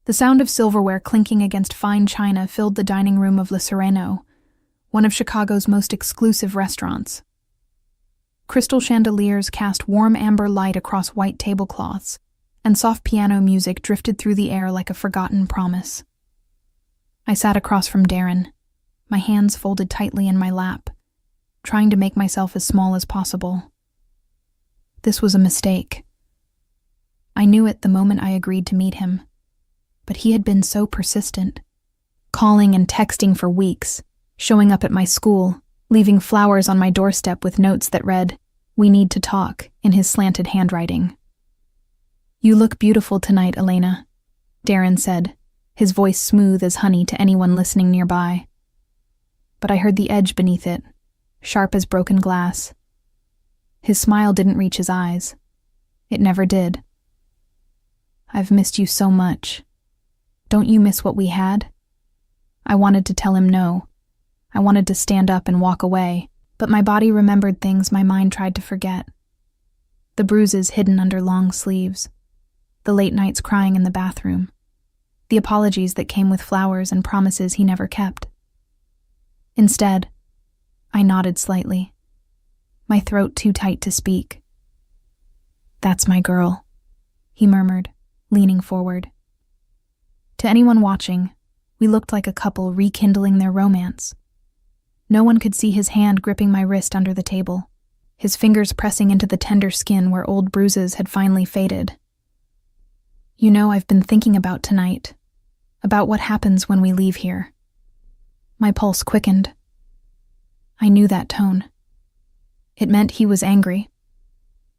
The sound of silverware clinking against fine china filled the dining room of Le Sereno, one of Chicago's most exclusive restaurants. Crystal chandeliers cast warm amber light across white tablecloths, and soft piano music drifted through the air like a forgotten promise. I sat across from Darren, my hands folded tightly in my lap, trying to make myself as small as possible. This was a mistake. I knew it the moment I agreed to meet him, but he had been so persistent, calling and texting for weeks, showing up at my school, leaving flowers on my doorstep with notes that read, "We need to talk," in his slanted handwriting. "You look beautiful tonight, Elena," Darren said, his voice smooth as honey to anyone listening nearby. But I heard the edge beneath it, sharp as broken glass. His smile didn't reach his eyes. It never did. "I've missed you so much. Don't you miss what we had?" I wanted to tell him no. I wanted to stand up and walk away, but my body remembered things my mind tried to forget. The bruises hidden under long sleeves, the late nights crying in the bathroom, the apologies that came with flowers and promises he never kept. Instead, I nodded slightly, my throat too tight to speak. "That's my girl," he murmured, leaning forward. To anyone watching, we looked like a couple rekindling their romance. No one could see his hand gripping my wrist under the table, his fingers pressing into the tender skin where old bruises had finally faded. "You know, I've been thinking about tonight, about what happens when we leave here." My pulse quickened. I knew that tone. It meant he was angry,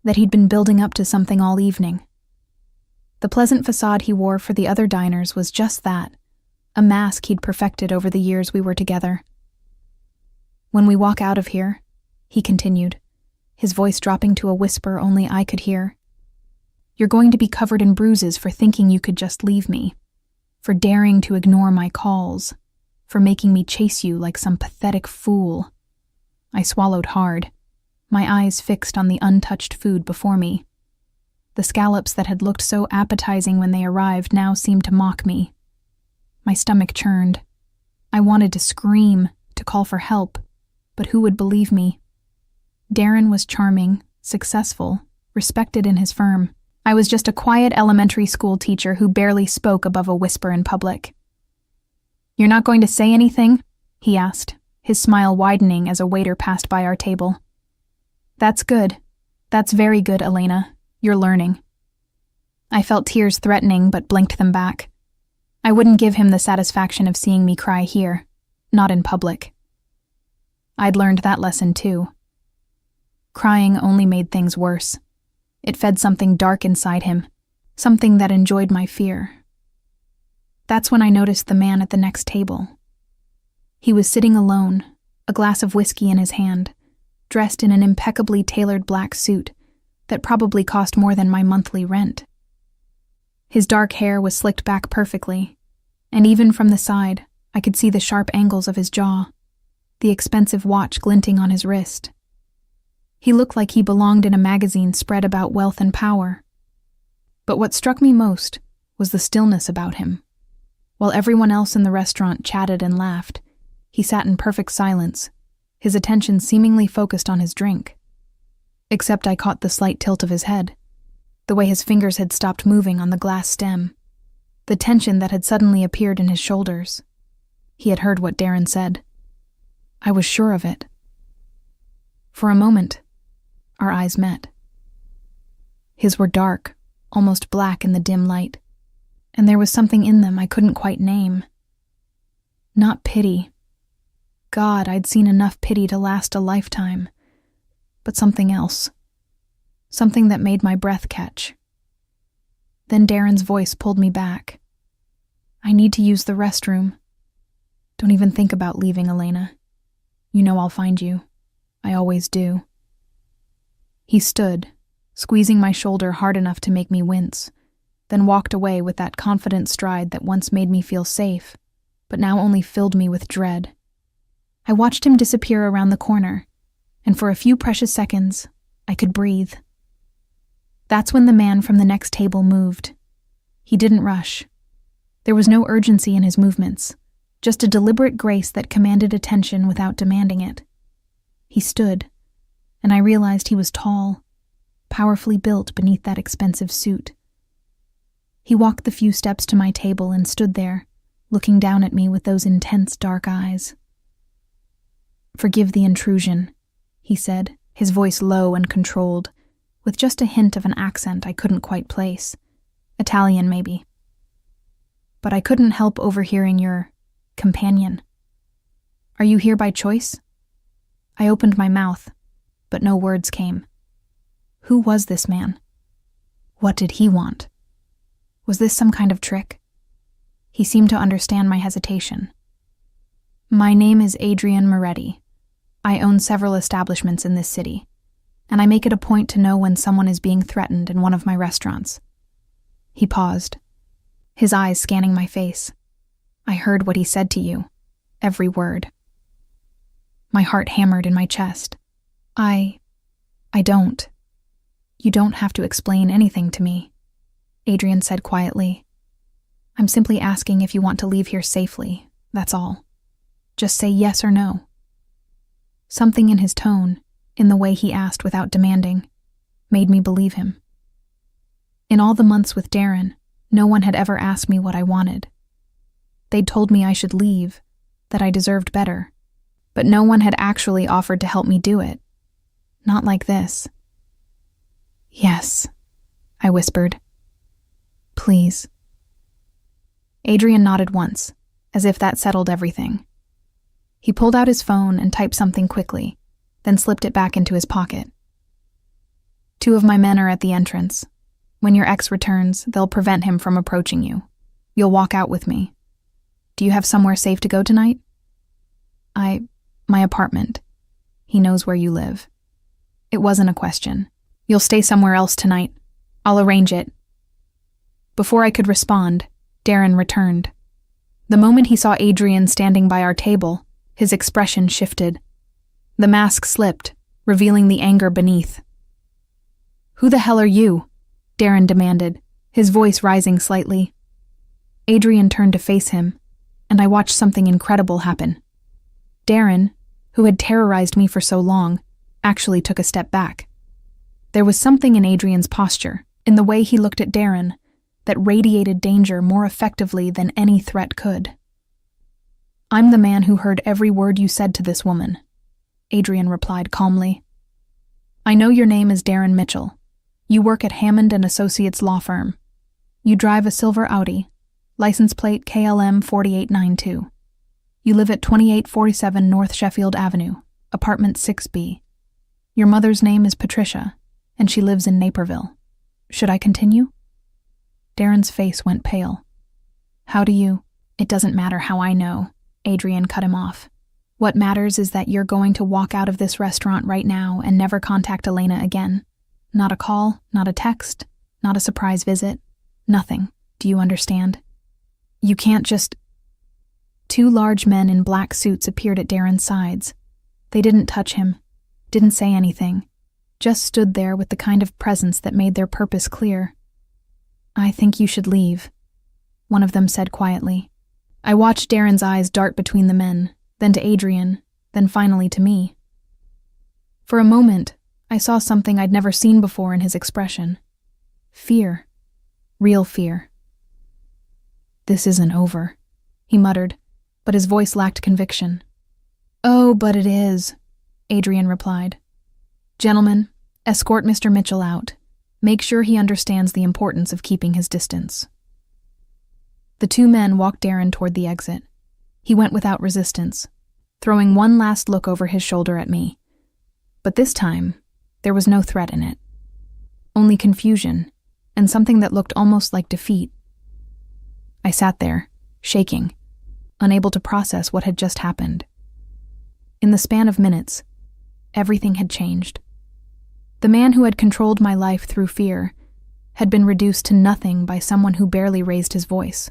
that he'd been building up to something all evening. The pleasant facade he wore for the other diners was just that, a mask he'd perfected over the years we were together. "When we walk out of here," he continued, his voice dropping to a whisper only I could hear, "you're going to be covered in bruises for thinking you could just leave me, for daring to ignore my calls, for making me chase you like some pathetic fool." I swallowed hard, my eyes fixed on the untouched food before me. The scallops that had looked so appetizing when they arrived now seemed to mock me. My stomach churned. I wanted to scream, to call for help, but who would believe me? Darren was charming, successful, respected in his firm. I was just a quiet elementary school teacher who barely spoke above a whisper in public. "You're not going to say anything?" he asked, his smile widening as a waiter passed by our table. "That's good. That's very good, Elena. You're learning." I felt tears threatening but blinked them back. I wouldn't give him the satisfaction of seeing me cry here, not in public. I'd learned that lesson too. Crying only made things worse. It fed something dark inside him, something that enjoyed my fear. That's when I noticed the man at the next table. He was sitting alone, a glass of whiskey in his hand, dressed in an impeccably tailored black suit that probably cost more than my monthly rent. His dark hair was slicked back perfectly, and even from the side, I could see the sharp angles of his jaw, the expensive watch glinting on his wrist. He looked like he belonged in a magazine spread about wealth and power. But what struck me most was the stillness about him. While everyone else in the restaurant chatted and laughed, he sat in perfect silence, his attention seemingly focused on his drink. Except I caught the slight tilt of his head, the way his fingers had stopped moving on the glass stem, the tension that had suddenly appeared in his shoulders. He had heard what Darren said. I was sure of it. For a moment, our eyes met. His were dark, almost black in the dim light, and there was something in them I couldn't quite name. Not pity. God, I'd seen enough pity to last a lifetime. But something else. Something that made my breath catch. Then Darren's voice pulled me back. "I need to use the restroom. Don't even think about leaving, Elena. You know I'll find you. I always do." He stood, squeezing my shoulder hard enough to make me wince, then walked away with that confident stride that once made me feel safe, but now only filled me with dread. I watched him disappear around the corner, and for a few precious seconds, I could breathe. That's when the man from the next table moved. He didn't rush. There was no urgency in his movements, just a deliberate grace that commanded attention without demanding it. He stood, and I realized he was tall, powerfully built beneath that expensive suit. He walked the few steps to my table and stood there, looking down at me with those intense dark eyes. "Forgive the intrusion," he said, his voice low and controlled, with just a hint of an accent I couldn't quite place. Italian, maybe. "But I couldn't help overhearing your companion. Are you here by choice?" I opened my mouth, but no words came. Who was this man? What did he want? Was this some kind of trick? He seemed to understand my hesitation. "My name is Adrian Moretti. I own several establishments in this city, and I make it a point to know when someone is being threatened in one of my restaurants." He paused, his eyes scanning my face. "I heard what he said to you, every word." My heart hammered in my chest. I don't. "You don't have to explain anything to me," Adrian said quietly. "I'm simply asking if you want to leave here safely, that's all. Just say yes or no." Something in his tone, in the way he asked without demanding, made me believe him. In all the months with Darren, no one had ever asked me what I wanted. They'd told me I should leave, that I deserved better, but no one had actually offered to help me do it. Not like this. "Yes," I whispered. "Please." Adrian nodded once, as if that settled everything. He pulled out his phone and typed something quickly, then slipped it back into his pocket. "2 of my men are at the entrance. When your ex returns, they'll prevent him from approaching you. You'll walk out with me. Do you have somewhere safe to go tonight?" My apartment. He knows where you live." It wasn't a question. "You'll stay somewhere else tonight. I'll arrange it." Before I could respond, Darren returned. The moment he saw Adrian standing by our table, his expression shifted. The mask slipped, revealing the anger beneath. "Who the hell are you?" Darren demanded, his voice rising slightly. Adrian turned to face him, and I watched something incredible happen. Darren, who had terrorized me for so long, actually took a step back. There was something in Adrian's posture, in the way he looked at Darren, that radiated danger more effectively than any threat could. "I'm the man who heard every word you said to this woman," Adrian replied calmly. "I know your name is Darren Mitchell. You work at Hammond & Associates law firm. You drive a silver Audi, license plate KLM 4892. You live at 2847 North Sheffield Avenue, apartment 6B. Your mother's name is Patricia, and she lives in Naperville. Should I continue?" Darren's face went pale. "How do you—" "It doesn't matter how I know," Adrian cut him off. "What matters is that you're going to walk out of this restaurant right now and never contact Elena again. Not a call, not a text, not a surprise visit. Nothing. Do you understand? You can't just—" 2 large men in black suits appeared at Darren's sides. They didn't touch him, didn't say anything, just stood there with the kind of presence that made their purpose clear. "I think you should leave," one of them said quietly. I watched Darren's eyes dart between the men, then to Adrian, then finally to me. For a moment, I saw something I'd never seen before in his expression. Fear. Real fear. "This isn't over," he muttered, but his voice lacked conviction. "Oh, but it is," Adrian replied. "Gentlemen, escort Mr. Mitchell out. Make sure he understands the importance of keeping his distance." The 2 men walked Darren toward the exit. He went without resistance, throwing one last look over his shoulder at me. But this time, there was no threat in it. Only confusion, and something that looked almost like defeat. I sat there, shaking, unable to process what had just happened. In the span of minutes, everything had changed. The man who had controlled my life through fear had been reduced to nothing by someone who barely raised his voice.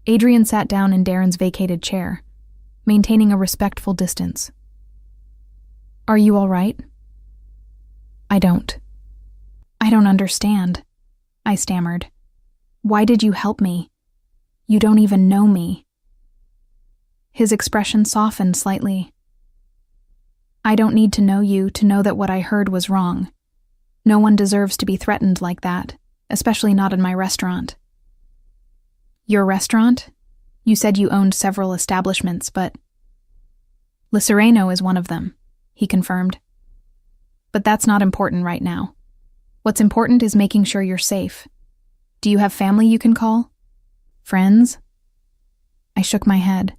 Adrian sat down in Darren's vacated chair, maintaining a respectful distance. "Are you all right?" I don't understand," I stammered. "Why did you help me? You don't even know me." His expression softened slightly. "I don't need to know you to know that what I heard was wrong. No one deserves to be threatened like that, especially not in my restaurant." "Your restaurant? You said you owned several establishments, but—" "Le Sereno is one of them," he confirmed. "But that's not important right now. What's important is making sure you're safe. Do you have family you can call? Friends?" I shook my head.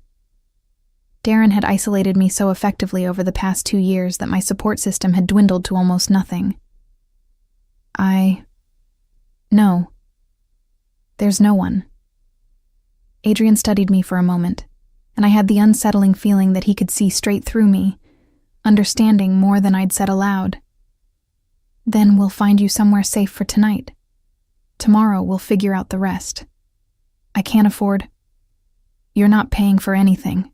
Darren had isolated me so effectively over the past 2 years that my support system had dwindled to almost nothing. No. There's no one." Adrian studied me for a moment, and I had the unsettling feeling that he could see straight through me, understanding more than I'd said aloud. "Then we'll find you somewhere safe for tonight. Tomorrow we'll figure out the rest. I can't afford—" "You're not paying for anything,"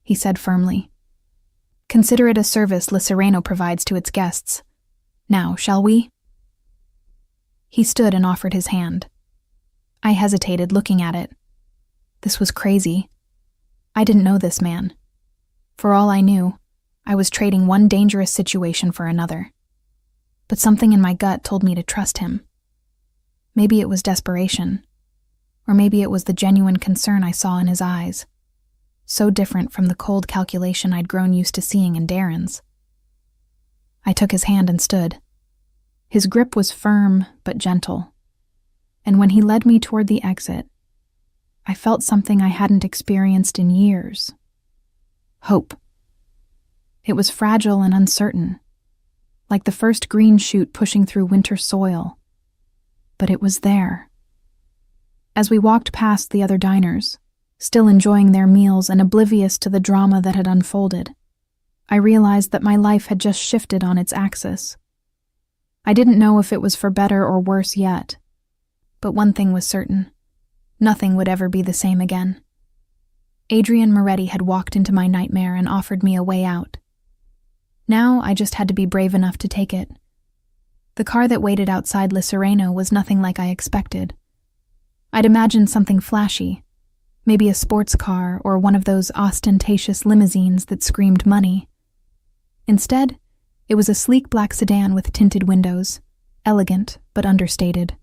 he said firmly. "Consider it a service Le Sereno provides to its guests. Now, shall we?" He stood and offered his hand. I hesitated, looking at it. This was crazy. I didn't know this man. For all I knew, I was trading one dangerous situation for another. But something in my gut told me to trust him. Maybe it was desperation, or maybe it was the genuine concern I saw in his eyes, so different from the cold calculation I'd grown used to seeing in Darren's. I took his hand and stood. His grip was firm but gentle, and when he led me toward the exit, I felt something I hadn't experienced in years. Hope. It was fragile and uncertain, like the first green shoot pushing through winter soil. But it was there. As we walked past the other diners, still enjoying their meals and oblivious to the drama that had unfolded, I realized that my life had just shifted on its axis. I didn't know if it was for better or worse yet, but one thing was certain. Nothing would ever be the same again. Adrian Moretti had walked into my nightmare and offered me a way out. Now I just had to be brave enough to take it. The car that waited outside Le Sereno was nothing like I expected. I'd imagined something flashy, maybe a sports car or one of those ostentatious limousines that screamed money. Instead, it was a sleek black sedan with tinted windows, elegant but understated.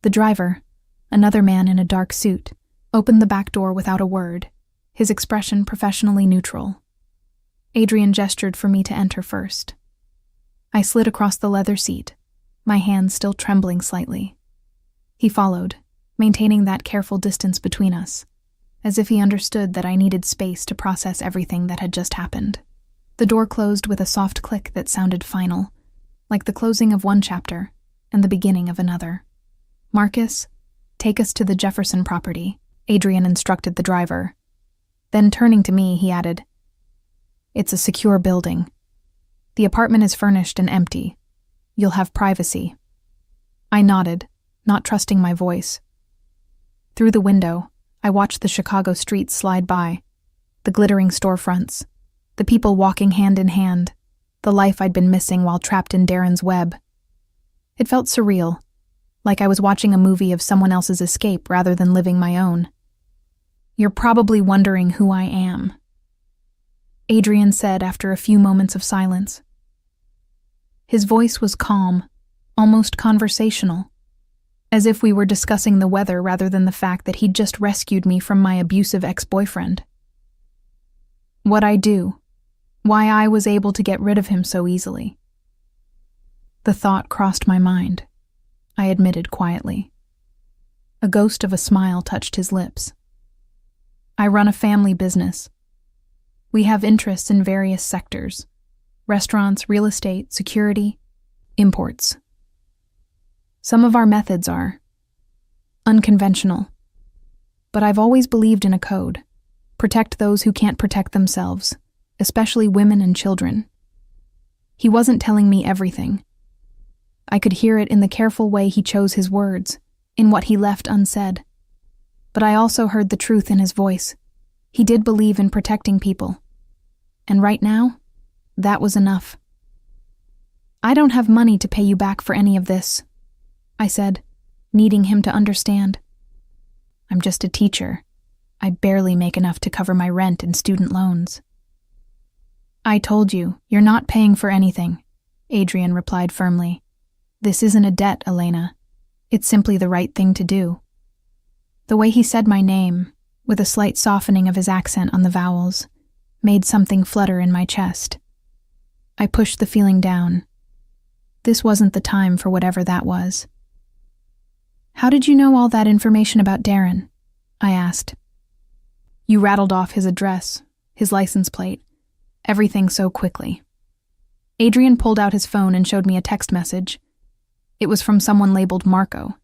The driver, another man in a dark suit, opened the back door without a word, his expression professionally neutral. Adrian gestured for me to enter first. I slid across the leather seat, my hands still trembling slightly. He followed, maintaining that careful distance between us, as if he understood that I needed space to process everything that had just happened. The door closed with a soft click that sounded final, like the closing of one chapter and the beginning of another. "Marcus, take us to the Jefferson property," Adrian instructed the driver. Then turning to me, he added, "It's a secure building. The apartment is furnished and empty. You'll have privacy." I nodded, not trusting my voice. Through the window, I watched the Chicago streets slide by, the glittering storefronts, the people walking hand in hand, the life I'd been missing while trapped in Darren's web. It felt surreal, like I was watching a movie of someone else's escape rather than living my own. "You're probably wondering who I am," Adrian said after a few moments of silence. His voice was calm, almost conversational, as if we were discussing the weather rather than the fact that he'd just rescued me from my abusive ex-boyfriend. What I do, why I was able to get rid of him so easily. The thought crossed my mind, I admitted quietly. A ghost of a smile touched his lips. "I run a family business. We have interests in various sectors: restaurants, real estate, security, imports. Some of our methods are unconventional, but I've always believed in a code: protect those who can't protect themselves, especially women and children." He wasn't telling me everything. I could hear it in the careful way he chose his words, in what he left unsaid. But I also heard the truth in his voice. He did believe in protecting people. And right now, that was enough. "I don't have money to pay you back for any of this," I said, needing him to understand. I'm just a teacher. I barely make enough to cover my rent and student loans." "I told you, you're not paying for anything," Adrian replied firmly. "This isn't a debt, Elena. It's simply the right thing to do." The way he said my name, with a slight softening of his accent on the vowels, made something flutter in my chest. I pushed the feeling down. This wasn't the time for whatever that was. "How did you know all that information about Darren?" I asked. "You rattled off his address, his license plate, everything so quickly." Adrian pulled out his phone and showed me a text message. It was from someone labeled Marco,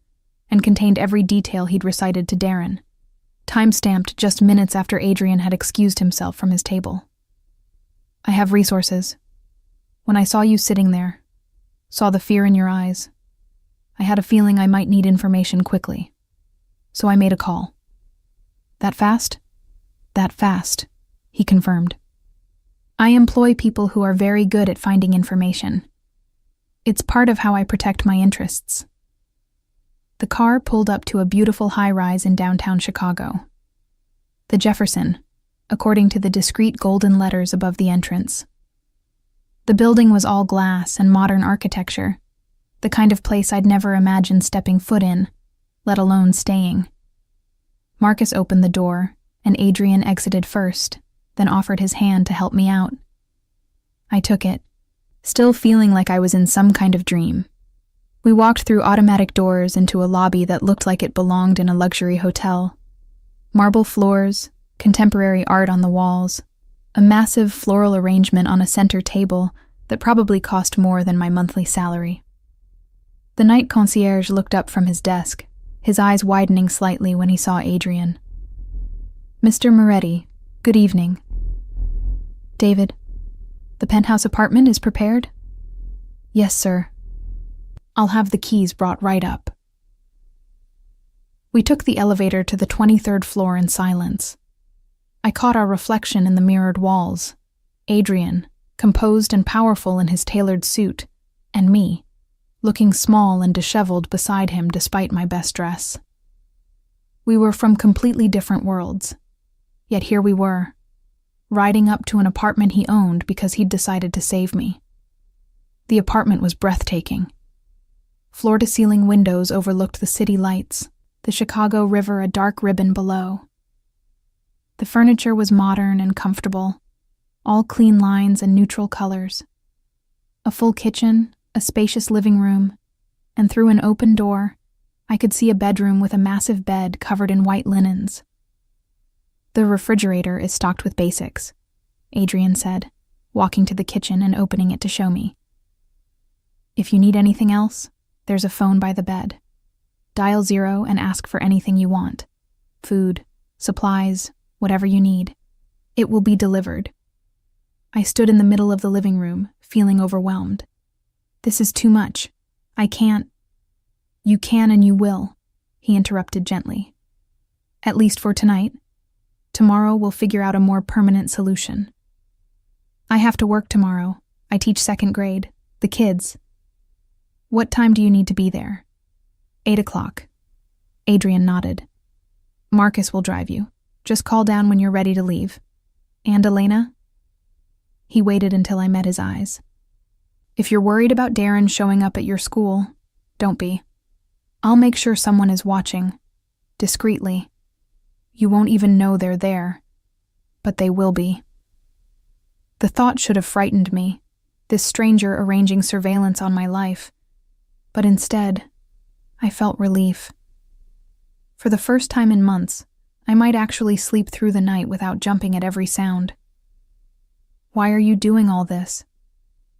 and contained every detail he'd recited to Darren, time-stamped just minutes after Adrian had excused himself from his table. "I have resources. When I saw you sitting there, saw the fear in your eyes, I had a feeling I might need information quickly. So I made a call." "That fast?" "That fast," he confirmed. "I employ people who are very good at finding information. It's part of how I protect my interests." The car pulled up to a beautiful high-rise in downtown Chicago. The Jefferson, according to the discreet golden letters above the entrance. The building was all glass and modern architecture, the kind of place I'd never imagined stepping foot in, let alone staying. Marcus opened the door, and Adrian exited first, then offered his hand to help me out. I took it, still feeling like I was in some kind of dream. We walked through automatic doors into a lobby that looked like it belonged in a luxury hotel. Marble floors, contemporary art on the walls, a massive floral arrangement on a center table that probably cost more than my monthly salary. The night concierge looked up from his desk, his eyes widening slightly when he saw Adrian. "Mr. Moretti, good evening." "David, the penthouse apartment is prepared?" "Yes, sir. I'll have the keys brought right up." We took the elevator to the 23rd floor in silence. I caught our reflection in the mirrored walls. Adrian, composed and powerful in his tailored suit, and me, looking small and disheveled beside him despite my best dress. We were from completely different worlds, yet here we were, riding up to an apartment he owned because he'd decided to save me. The apartment was breathtaking. Floor-to-ceiling windows overlooked the city lights, the Chicago River a dark ribbon below. The furniture was modern and comfortable, all clean lines and neutral colors. A full kitchen, a spacious living room, and through an open door, I could see a bedroom with a massive bed covered in white linens. "The refrigerator is stocked with basics," Adrian said, walking to the kitchen and opening it to show me. "If you need anything else, there's a phone by the bed. Dial 0 and ask for anything you want. Food, supplies, whatever you need. It will be delivered." I stood in the middle of the living room, feeling overwhelmed. "This is too much. I can't." "You can and you will," he interrupted gently. "At least for tonight. Tomorrow we'll figure out a more permanent solution." "I have to work tomorrow. I teach 2nd grade. The kids." "What time do you need to be there?" 8 o'clock. Adrian nodded. "Marcus will drive you. Just call down when you're ready to leave. And Elena?" He waited until I met his eyes. "If you're worried about Darren showing up at your school, don't be. I'll make sure someone is watching. Discreetly. You won't even know they're there. But they will be." The thought should have frightened me, this stranger arranging surveillance on my life. But instead, I felt relief. For the first time in months, I might actually sleep through the night without jumping at every sound. "Why are you doing all this?"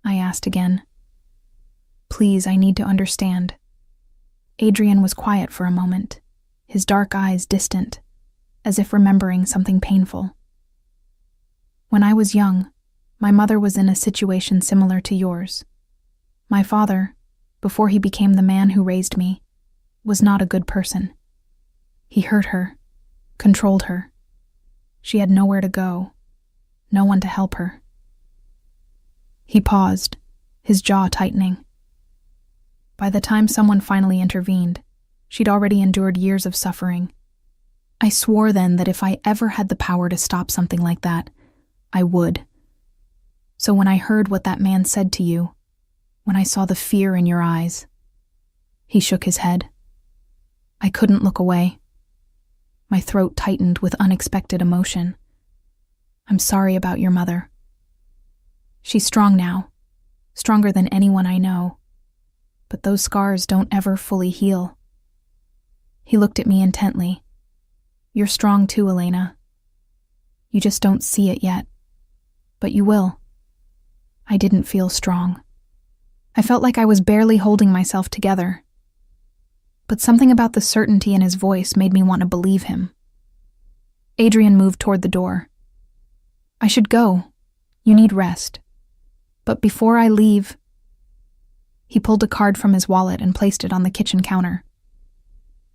I asked again. "Please, I need to understand." Adrian was quiet for a moment, his dark eyes distant, as if remembering something painful. "When I was young, my mother was in a situation similar to yours. My father, before he became the man who raised me, was not a good person. He hurt her, controlled her. She had nowhere to go, no one to help her." He paused, his jaw tightening. By the time someone finally intervened, she'd already endured years of suffering. I swore then that if I ever had the power to stop something like that, I would. So when I heard what that man said to you, when I saw the fear in your eyes, he shook his head. I couldn't look away. My throat tightened with unexpected emotion. I'm sorry about your mother. She's strong now, stronger than anyone I know, but those scars don't ever fully heal. He looked at me intently. You're strong too, Elena. You just don't see it yet, but you will. I didn't feel strong. I felt like I was barely holding myself together. But something about the certainty in his voice made me want to believe him. Adrian moved toward the door. I should go. You need rest. But before I leave... He pulled a card from his wallet and placed it on the kitchen counter.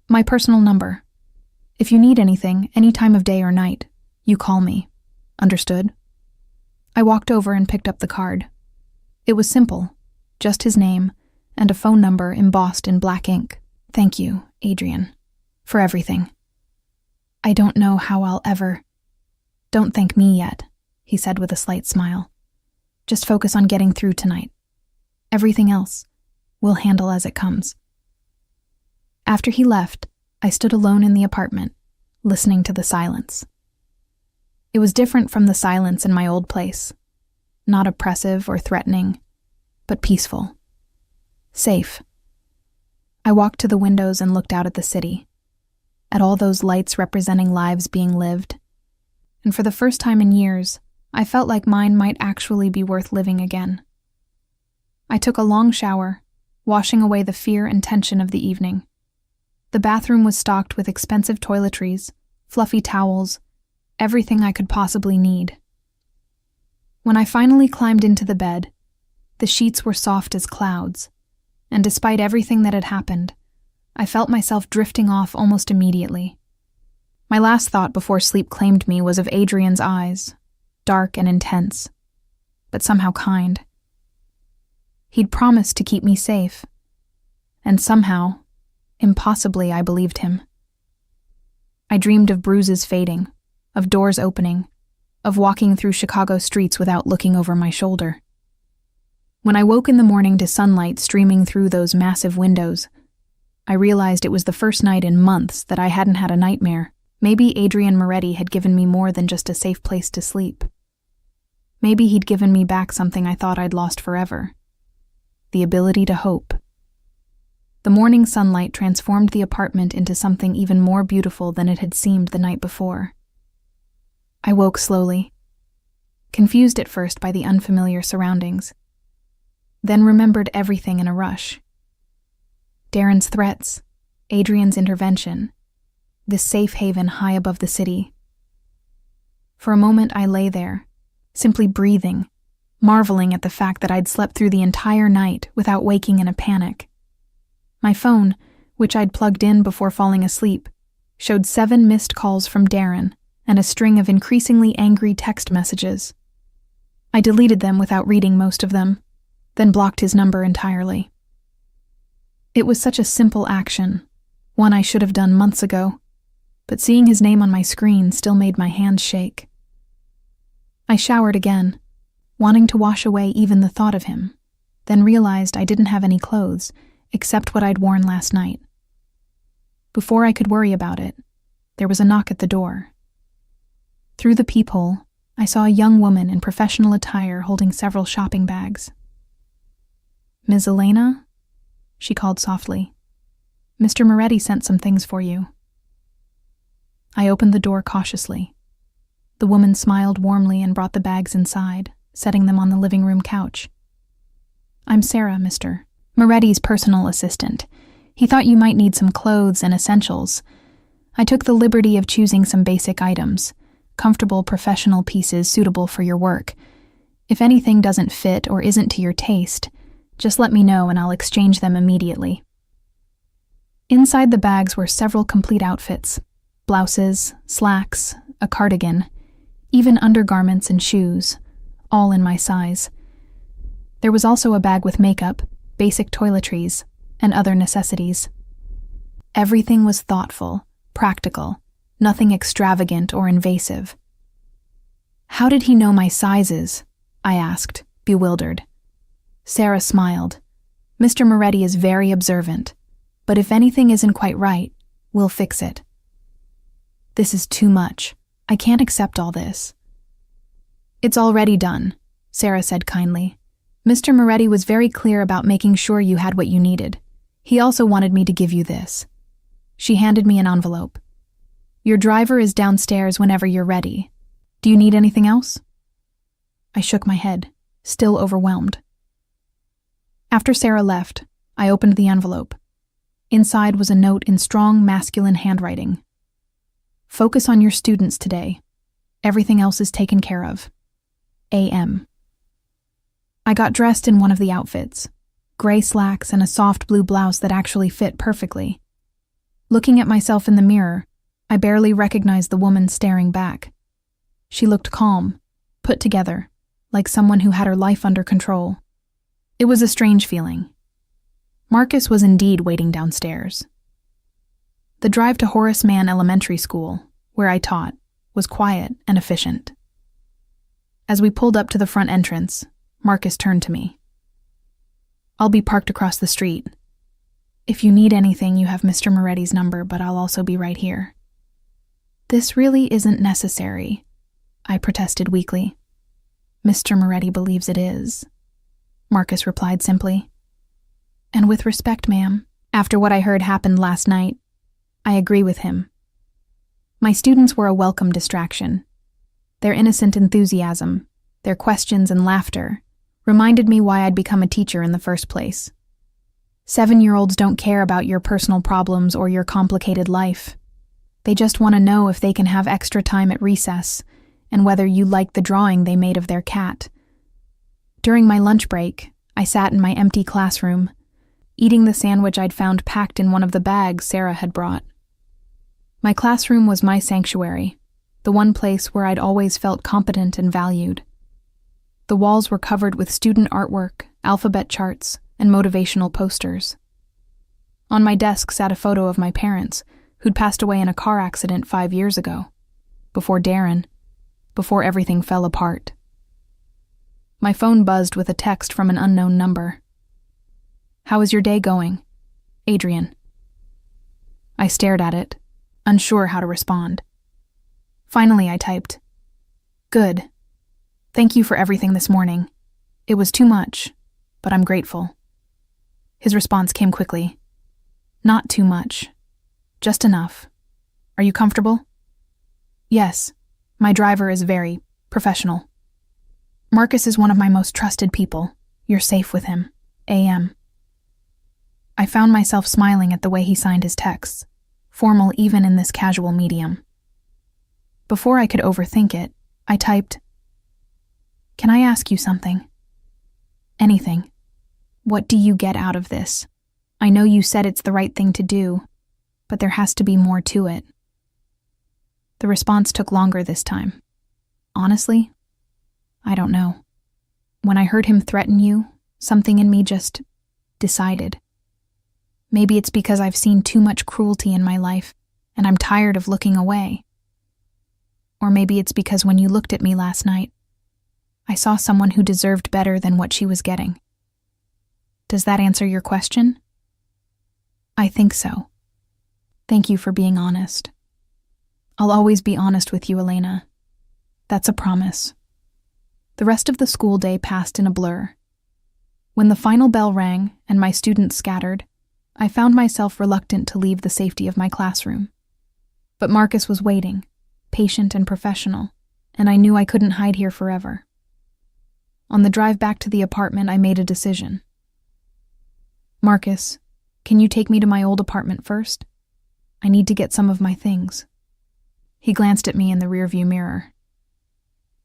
My personal number. If you need anything, any time of day or night, you call me. Understood? I walked over and picked up the card. It was simple, just his name and a phone number embossed in black ink. Thank you, Adrian, for everything. I don't know how I'll ever... Don't thank me yet, he said with a slight smile. Just focus on getting through tonight. Everything else, we'll handle as it comes. After he left, I stood alone in the apartment, listening to the silence. It was different from the silence in my old place. Not oppressive or threatening, but peaceful. Safe. I walked to the windows and looked out at the city, at all those lights representing lives being lived. And for the first time in years, I felt like mine might actually be worth living again. I took a long shower, washing away the fear and tension of the evening. The bathroom was stocked with expensive toiletries, fluffy towels, everything I could possibly need. When I finally climbed into the bed, the sheets were soft as clouds, and despite everything that had happened, I felt myself drifting off almost immediately. My last thought before sleep claimed me was of Adrian's eyes, dark and intense, but somehow kind. He'd promised to keep me safe, and somehow, impossibly, I believed him. I dreamed of bruises fading, of doors opening, of walking through Chicago streets without looking over my shoulder. When I woke in the morning to sunlight streaming through those massive windows, I realized it was the first night in months that I hadn't had a nightmare. Maybe Adrian Moretti had given me more than just a safe place to sleep. Maybe he'd given me back something I thought I'd lost forever. The ability to hope. The morning sunlight transformed the apartment into something even more beautiful than it had seemed the night before. I woke slowly, confused at first by the unfamiliar surroundings, then remembered everything in a rush. Darren's threats, Adrian's intervention, this safe haven high above the city. For a moment I lay there, simply breathing, marveling at the fact that I'd slept through the entire night without waking in a panic. My phone, which I'd plugged in before falling asleep, showed 7 missed calls from Darren and a string of increasingly angry text messages. I deleted them without reading most of them, then blocked his number entirely. It was such a simple action, one I should have done months ago, but seeing his name on my screen still made my hands shake. I showered again, wanting to wash away even the thought of him, then realized I didn't have any clothes except what I'd worn last night. Before I could worry about it, there was a knock at the door. Through the peephole, I saw a young woman in professional attire holding several shopping bags. "Ms. Elena?" she called softly. "Mr. Moretti sent some things for you." I opened the door cautiously. The woman smiled warmly and brought the bags inside, setting them on the living room couch. "I'm Sarah, Mr. Moretti's personal assistant. He thought you might need some clothes and essentials. I took the liberty of choosing some basic items, comfortable professional pieces suitable for your work. If anything doesn't fit or isn't to your taste, just let me know and I'll exchange them immediately." Inside the bags were several complete outfits: blouses, slacks, a cardigan, even undergarments and shoes, all in my size. There was also a bag with makeup, basic toiletries, and other necessities. Everything was thoughtful, practical, nothing extravagant or invasive. "How did he know my sizes?" I asked, bewildered. Sarah smiled. "Mr. Moretti is very observant, but if anything isn't quite right, we'll fix it." "This is too much. I can't accept all this." "It's already done," Sarah said kindly. "Mr. Moretti was very clear about making sure you had what you needed. He also wanted me to give you this." She handed me an envelope. "Your driver is downstairs whenever you're ready. Do you need anything else?" I shook my head, still overwhelmed. After Sarah left, I opened the envelope. Inside was a note in strong masculine handwriting. "Focus on your students today. Everything else is taken care of. A.M." I got dressed in one of the outfits, gray slacks and a soft blue blouse that actually fit perfectly. Looking at myself in the mirror, I barely recognized the woman staring back. She looked calm, put together, like someone who had her life under control. It was a strange feeling. Marcus was indeed waiting downstairs. The drive to Horace Mann Elementary School, where I taught, was quiet and efficient. As we pulled up to the front entrance, Marcus turned to me. "I'll be parked across the street. If you need anything, you have Mr. Moretti's number, but I'll also be right here." "This really isn't necessary," I protested weakly. "Mr. Moretti believes it is," Marcus replied simply. "And with respect, ma'am, after what I heard happened last night, I agree with him. My students were a welcome distraction. Their innocent enthusiasm, their questions and laughter, reminded me why I'd become a teacher in the first place. 7-year-olds don't care about your personal problems or your complicated life. They just want to know if they can have extra time at recess and whether you like the drawing they made of their cat." During my lunch break, I sat in my empty classroom, eating the sandwich I'd found packed in one of the bags Sarah had brought. My classroom was my sanctuary, the one place where I'd always felt competent and valued. The walls were covered with student artwork, alphabet charts, and motivational posters. On my desk sat a photo of my parents, who'd passed away in a car accident 5 years ago, before Darren, before everything fell apart. My phone buzzed with a text from an unknown number. "How is your day going? Adrian." I stared at it, unsure how to respond. Finally, I typed, "Good. Thank you for everything this morning. It was too much, but I'm grateful." His response came quickly. "Not too much. Just enough. Are you comfortable?" "Yes. My driver is very professional. Marcus is one of my most trusted people. You're safe with him. A.M." I found myself smiling at the way he signed his texts, formal even in this casual medium. Before I could overthink it, I typed, "Can I ask you something?" "Anything. What do you get out of this? I know you said it's the right thing to do, but there has to be more to it." The response took longer this time. Honestly, I don't know. When I heard him threaten you, something in me just decided. Maybe it's because I've seen too much cruelty in my life, and I'm tired of looking away. Or maybe it's because when you looked at me last night, I saw someone who deserved better than what she was getting. Does that answer your question? I think so. Thank you for being honest. I'll always be honest with you, Elena. That's a promise. The rest of the school day passed in a blur. When the final bell rang and my students scattered, I found myself reluctant to leave the safety of my classroom. But Marcus was waiting, patient and professional, and I knew I couldn't hide here forever. On the drive back to the apartment, I made a decision. "Marcus, can you take me to my old apartment first? I need to get some of my things." He glanced at me in the rearview mirror.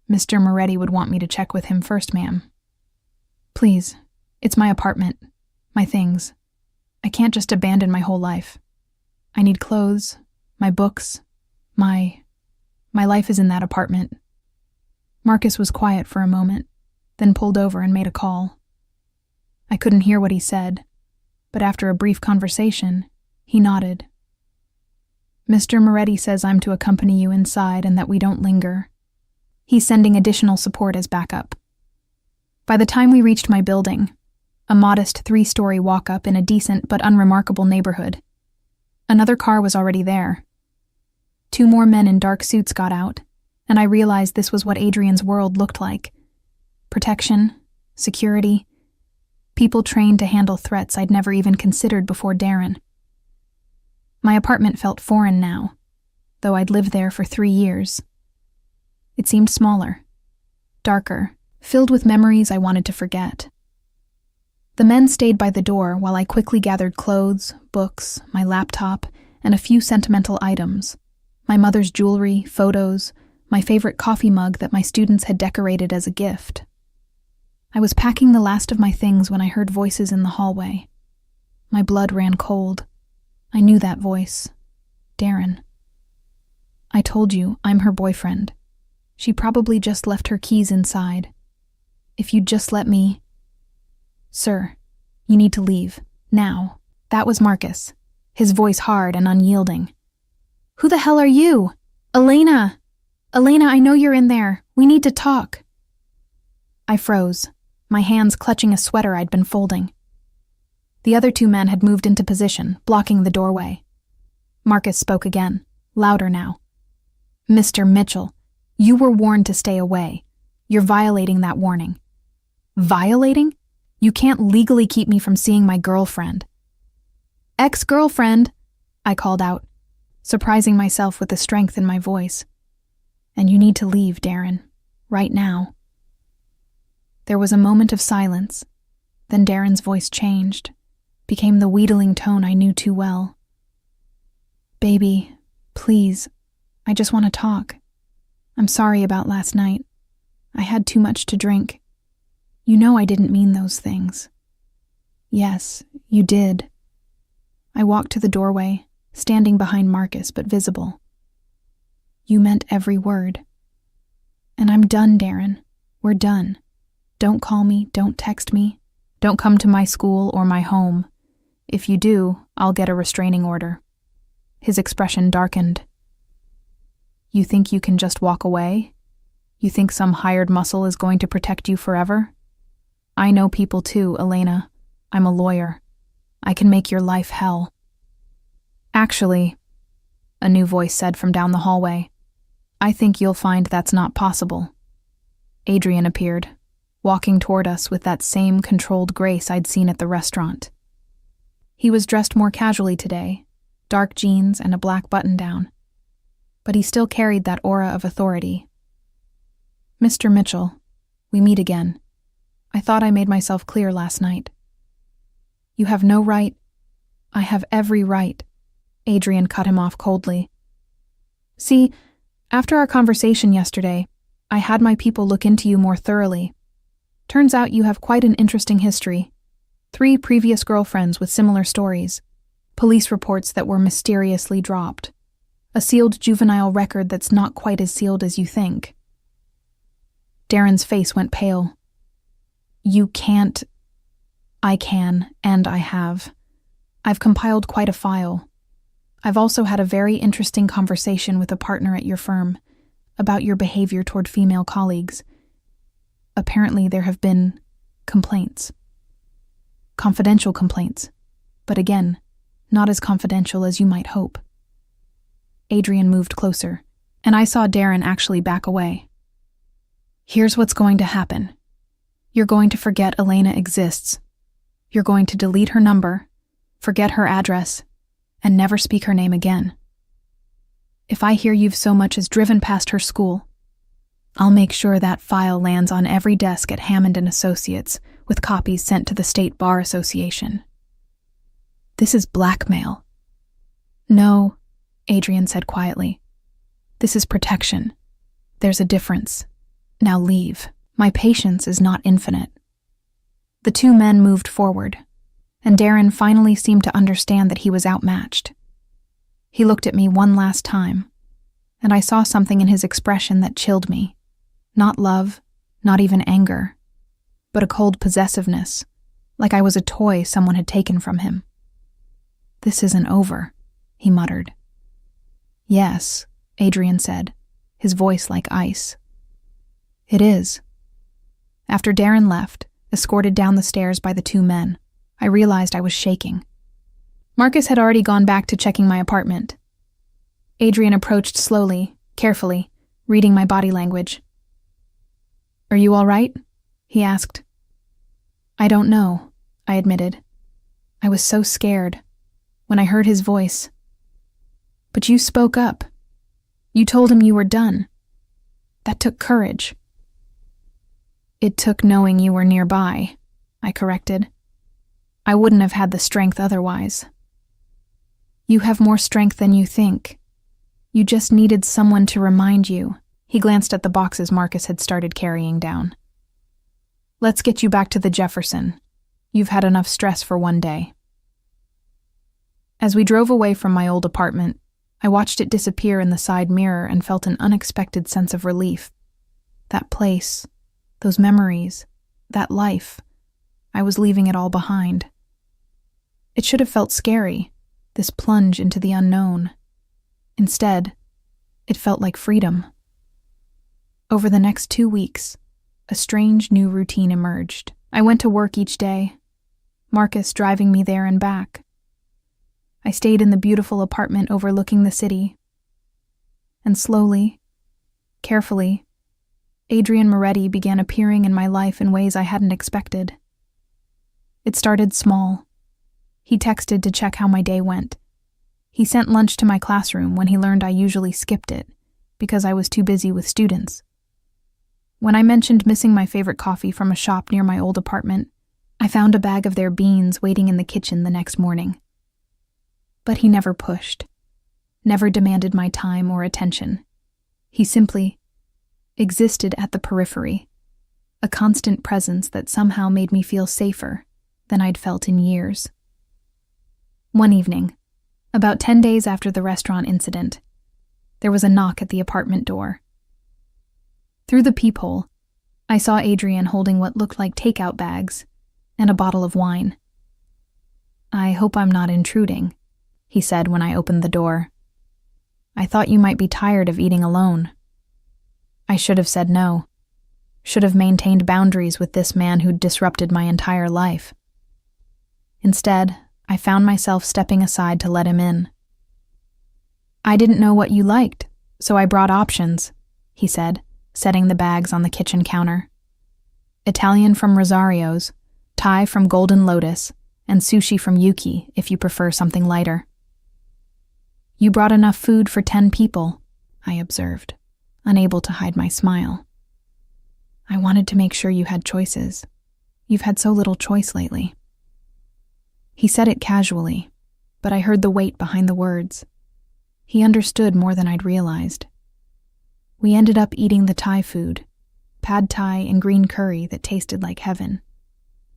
"Mr. Moretti would want me to check with him first, ma'am." "Please, it's my apartment, my things. I can't just abandon my whole life. I need clothes, my books, my life is in that apartment." Marcus was quiet for a moment, then pulled over and made a call. I couldn't hear what he said, but after a brief conversation, he nodded. Mr. Moretti says I'm to accompany you inside and that we don't linger. He's sending additional support as backup. By the time we reached my building, a modest 3-story walk-up in a decent but unremarkable neighborhood, another car was already there. 2 more men in dark suits got out, and I realized this was what Adrian's world looked like. Protection, security, people trained to handle threats I'd never even considered before Darren. My apartment felt foreign now, though I'd lived there for 3 years. It seemed smaller, darker, filled with memories I wanted to forget. The men stayed by the door while I quickly gathered clothes, books, my laptop, and a few sentimental items. My mother's jewelry, photos, my favorite coffee mug that my students had decorated as a gift. I was packing the last of my things when I heard voices in the hallway. My blood ran cold. I knew that voice. Darren. I told you, I'm her boyfriend. She probably just left her keys inside. If you'd just let me... Sir, you need to leave. Now. That was Marcus, his voice hard and unyielding. Who the hell are you? Elena! Elena, I know you're in there. We need to talk. I froze, my hands clutching a sweater I'd been folding. The other 2 men had moved into position, blocking the doorway. Marcus spoke again, louder now. Mr. Mitchell, you were warned to stay away. You're violating that warning. Violating? You can't legally keep me from seeing my girlfriend. Ex-girlfriend, I called out, surprising myself with the strength in my voice. And you need to leave, Darren. Right now. There was a moment of silence. Then Darren's voice changed, became the wheedling tone I knew too well. Baby, please, I just want to talk. I'm sorry about last night. I had too much to drink. You know I didn't mean those things. Yes, you did. I walked to the doorway, standing behind Marcus but visible. You meant every word. And I'm done, Darren. We're done. Don't call me, don't text me. Don't come to my school or my home. If you do, I'll get a restraining order. His expression darkened. You think you can just walk away? You think some hired muscle is going to protect you forever? I know people too, Elena. I'm a lawyer. I can make your life hell. Actually, a new voice said from down the hallway, I think you'll find that's not possible. Adrian appeared, walking toward us with that same controlled grace I'd seen at the restaurant. He was dressed more casually today, dark jeans and a black button-down, but he still carried that aura of authority. Mr. Mitchell, we meet again. I thought I made myself clear last night. You have no right. I have every right. Adrian cut him off coldly. See, after our conversation yesterday, I had my people look into you more thoroughly. Turns out you have quite an interesting history. 3 previous girlfriends with similar stories. Police reports that were mysteriously dropped. A sealed juvenile record that's not quite as sealed as you think. Darren's face went pale. You can't. I can, and I have. I've compiled quite a file. I've also had a very interesting conversation with a partner at your firm about your behavior toward female colleagues. Apparently there have been complaints. Confidential complaints, but again, not as confidential as you might hope. Adrian moved closer, and I saw Darren actually back away. Here's what's going to happen. You're going to forget Elena exists. You're going to delete her number, forget her address, and never speak her name again. If I hear you've so much as driven past her school, I'll make sure that file lands on every desk at Hammond & Associates with copies sent to the State Bar Association. This is blackmail. No, Adrian said quietly. This is protection. There's a difference. Now leave. My patience is not infinite. The 2 men moved forward, and Darren finally seemed to understand that he was outmatched. He looked at me one last time, and I saw something in his expression that chilled me. Not love, not even anger, but a cold possessiveness, like I was a toy someone had taken from him. This isn't over, he muttered. Yes, Adrian said, his voice like ice. It is. After Darren left, escorted down the stairs by the two men, I realized I was shaking. Marcus had already gone back to checking my apartment. Adrian approached slowly, carefully, reading my body language. Are you all right? He asked. I don't know, I admitted. I was so scared when I heard his voice. But you spoke up. You told him you were done. That took courage. It took knowing you were nearby, I corrected. I wouldn't have had the strength otherwise. You have more strength than you think. You just needed someone to remind you. He glanced at the boxes Marcus had started carrying down. Let's get you back to the Jefferson. You've had enough stress for one day. As we drove away from my old apartment, I watched it disappear in the side mirror and felt an unexpected sense of relief. That place, those memories, that life, I was leaving it all behind. It should have felt scary, this plunge into the unknown. Instead, it felt like freedom. Over the next 2 weeks, a strange new routine emerged. I went to work each day, Marcus driving me there and back. I stayed in the beautiful apartment overlooking the city. And slowly, carefully, Adrian Moretti began appearing in my life in ways I hadn't expected. It started small. He texted to check how my day went. He sent lunch to my classroom when he learned I usually skipped it because I was too busy with students. When I mentioned missing my favorite coffee from a shop near my old apartment, I found a bag of their beans waiting in the kitchen the next morning. But he never pushed, never demanded my time or attention. He simply existed at the periphery, a constant presence that somehow made me feel safer than I'd felt in years. One evening, about 10 days after the restaurant incident, there was a knock at the apartment door. Through the peephole, I saw Adrian holding what looked like takeout bags and a bottle of wine. I hope I'm not intruding, he said when I opened the door. I thought you might be tired of eating alone. I should have said no, should have maintained boundaries with this man who'd disrupted my entire life. Instead, I found myself stepping aside to let him in. I didn't know what you liked, so I brought options, he said, setting the bags on the kitchen counter. Italian from Rosario's, Thai from Golden Lotus, and sushi from Yuki if you prefer something lighter. You brought enough food for 10 people, I observed, unable to hide my smile. I wanted to make sure you had choices. You've had so little choice lately. He said it casually, but I heard the weight behind the words. He understood more than I'd realized. We ended up eating the Thai food, pad Thai and green curry that tasted like heaven,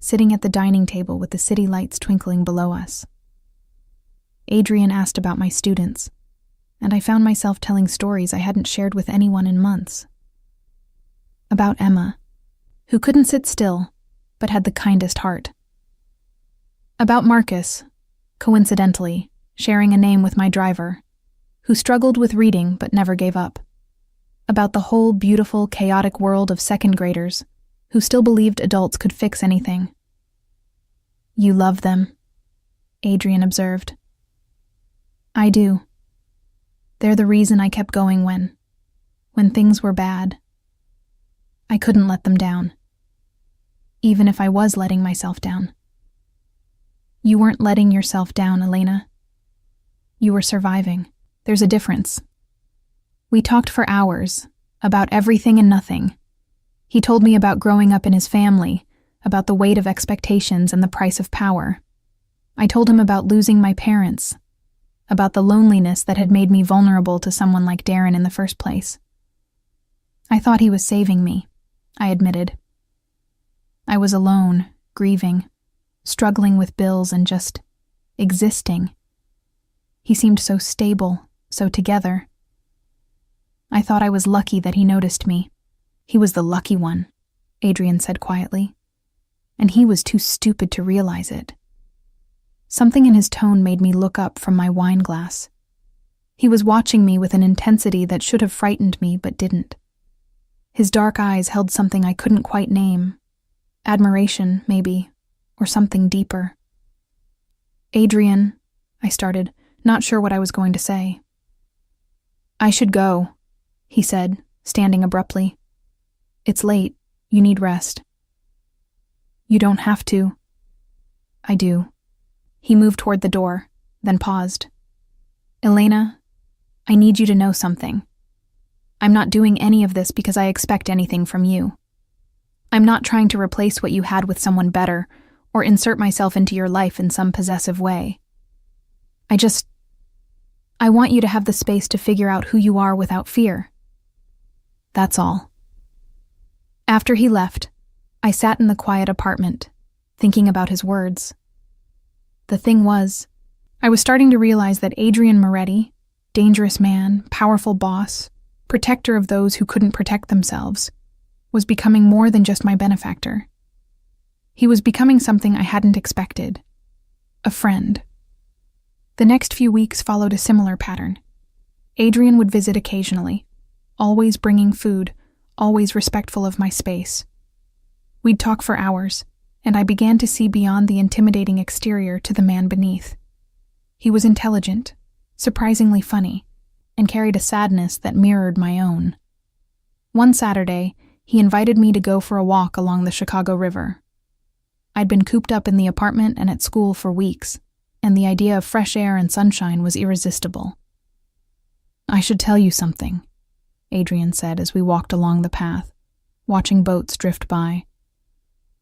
sitting at the dining table with the city lights twinkling below us. Adrian asked about my students, and I found myself telling stories I hadn't shared with anyone in months. About Emma, who couldn't sit still, but had the kindest heart. About Marcus, coincidentally, sharing a name with my driver, who struggled with reading but never gave up. About the whole beautiful, chaotic world of second graders who still believed adults could fix anything. You love them, Adrian observed. I do. They're the reason I kept going when things were bad. I couldn't let them down, even if I was letting myself down. You weren't letting yourself down, Elena. You were surviving. There's a difference. We talked for hours, about everything and nothing. He told me about growing up in his family, about the weight of expectations and the price of power. I told him about losing my parents, about the loneliness that had made me vulnerable to someone like Darren in the first place. I thought he was saving me, I admitted. I was alone, grieving, struggling with bills and just existing. He seemed so stable, so together. I thought I was lucky that he noticed me. He was the lucky one, Adrian said quietly. And he was too stupid to realize it. Something in his tone made me look up from my wine glass. He was watching me with an intensity that should have frightened me but didn't. His dark eyes held something I couldn't quite name. Admiration, maybe, or something deeper. "Adrian," I started, not sure what I was going to say. "I should go," he said, standing abruptly. "It's late. You need rest." "You don't have to." "I do." He moved toward the door, then paused. "Elena, I need you to know something. I'm not doing any of this because I expect anything from you. I'm not trying to replace what you had with someone better or insert myself into your life in some possessive way. I want you to have the space to figure out who you are without fear. That's all." After he left, I sat in the quiet apartment, thinking about his words. The thing was, I was starting to realize that Adrian Moretti, dangerous man, powerful boss, protector of those who couldn't protect themselves, was becoming more than just my benefactor. He was becoming something I hadn't expected. A friend. The next few weeks followed a similar pattern. Adrian would visit occasionally, always bringing food, always respectful of my space. We'd talk for hours, and I began to see beyond the intimidating exterior to the man beneath. He was intelligent, surprisingly funny, and carried a sadness that mirrored my own. One Saturday, he invited me to go for a walk along the Chicago River. I'd been cooped up in the apartment and at school for weeks, and the idea of fresh air and sunshine was irresistible. "I should tell you something," Adrian said as we walked along the path, watching boats drift by.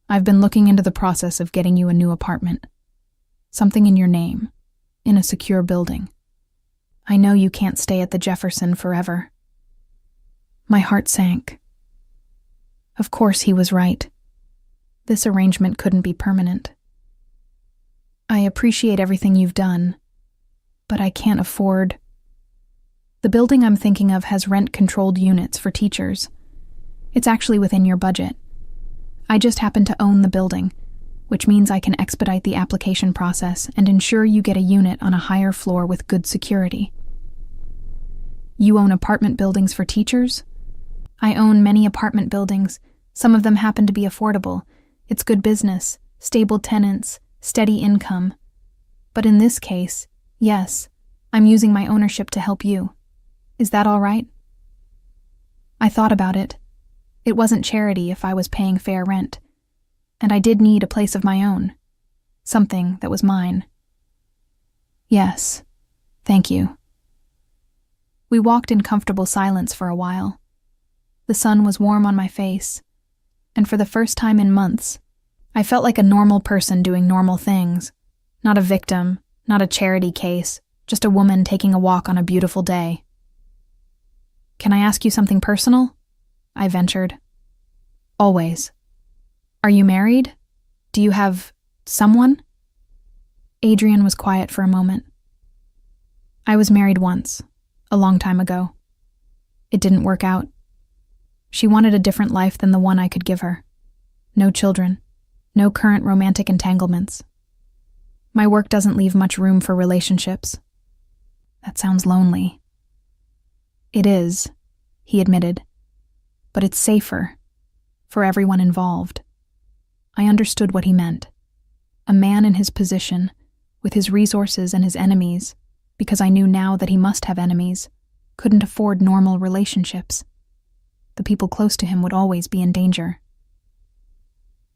"I've been looking into the process of getting you a new apartment. Something in your name, in a secure building. I know you can't stay at the Jefferson forever." My heart sank. Of course he was right. This arrangement couldn't be permanent. "I appreciate everything you've done, but I can't afford..." "The building I'm thinking of has rent-controlled units for teachers. It's actually within your budget. I just happen to own the building, which means I can expedite the application process and ensure you get a unit on a higher floor with good security." "You own apartment buildings for teachers?" "I own many apartment buildings. Some of them happen to be affordable. It's good business, stable tenants, steady income. But in this case, yes, I'm using my ownership to help you. Is that all right?" I thought about it. It wasn't charity if I was paying fair rent. And I did need a place of my own. Something that was mine. "Yes, thank you." We walked in comfortable silence for a while. The sun was warm on my face, and for the first time in months, I felt like a normal person doing normal things. Not a victim, not a charity case, just a woman taking a walk on a beautiful day. "Can I ask you something personal?" I ventured. "Always." "Are you married? Do you have someone?" Adrian was quiet for a moment. "I was married once, a long time ago. It didn't work out. She wanted a different life than the one I could give her. No children. No current romantic entanglements. My work doesn't leave much room for relationships." "That sounds lonely." "It is," he admitted. "But it's safer. For everyone involved." I understood what he meant. A man in his position, with his resources and his enemies, because I knew now that he must have enemies, couldn't afford normal relationships. The people close to him would always be in danger.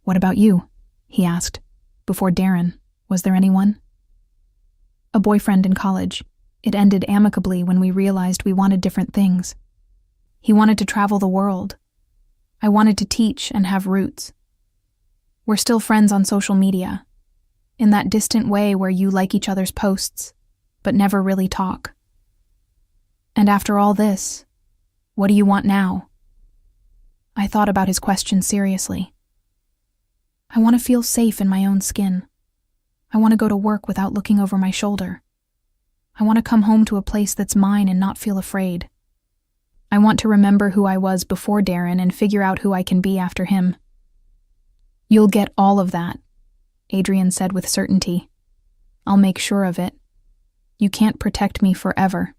"What about you?" he asked. "Before Darren, was there anyone?" "A boyfriend in college. It ended amicably when we realized we wanted different things. He wanted to travel the world. I wanted to teach and have roots. We're still friends on social media, in that distant way where you like each other's posts, but never really talk. And after all this, what do you want now?" I thought about his question seriously. "I want to feel safe in my own skin. I want to go to work without looking over my shoulder. I want to come home to a place that's mine and not feel afraid. I want to remember who I was before Darren and figure out who I can be after him." "You'll get all of that," Adrian said with certainty. "I'll make sure of it. You can't protect me forever,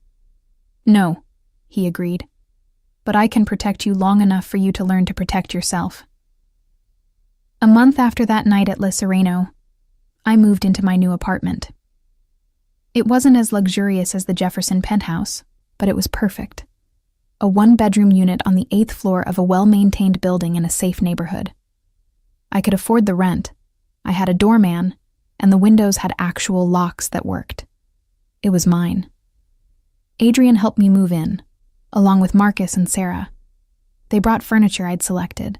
No, he agreed. But I can protect you long enough for you to learn to protect yourself. A month after that night at Le Sereno, I moved into my new apartment. It wasn't as luxurious as the Jefferson penthouse, but it was perfect. A one-bedroom unit on the 8th floor of a well-maintained building in a safe neighborhood. I could afford the rent. I had a doorman, and the windows had actual locks that worked. It was mine. Adrian helped me move in, along with Marcus and Sarah. They brought furniture I'd selected,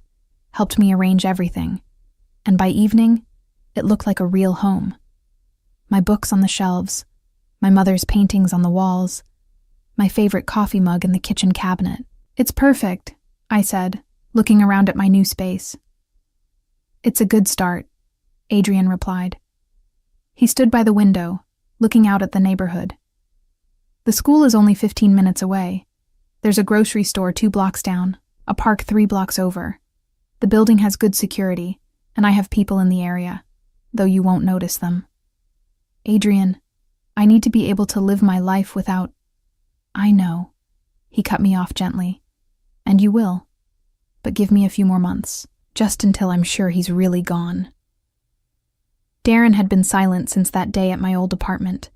helped me arrange everything, and by evening, it looked like a real home. My books on the shelves, my mother's paintings on the walls, my favorite coffee mug in the kitchen cabinet. It's perfect, I said, looking around at my new space. It's a good start, Adrian replied. He stood by the window, looking out at the neighborhood. The school is only 15 minutes away. There's a grocery store 2 blocks down, a park 3 blocks over. The building has good security, and I have people in the area, though you won't notice them. Adrian, I need to be able to live my life without... I know. He cut me off gently. And you will. But give me a few more months, just until I'm sure he's really gone. Darren had been silent since that day at my old apartment.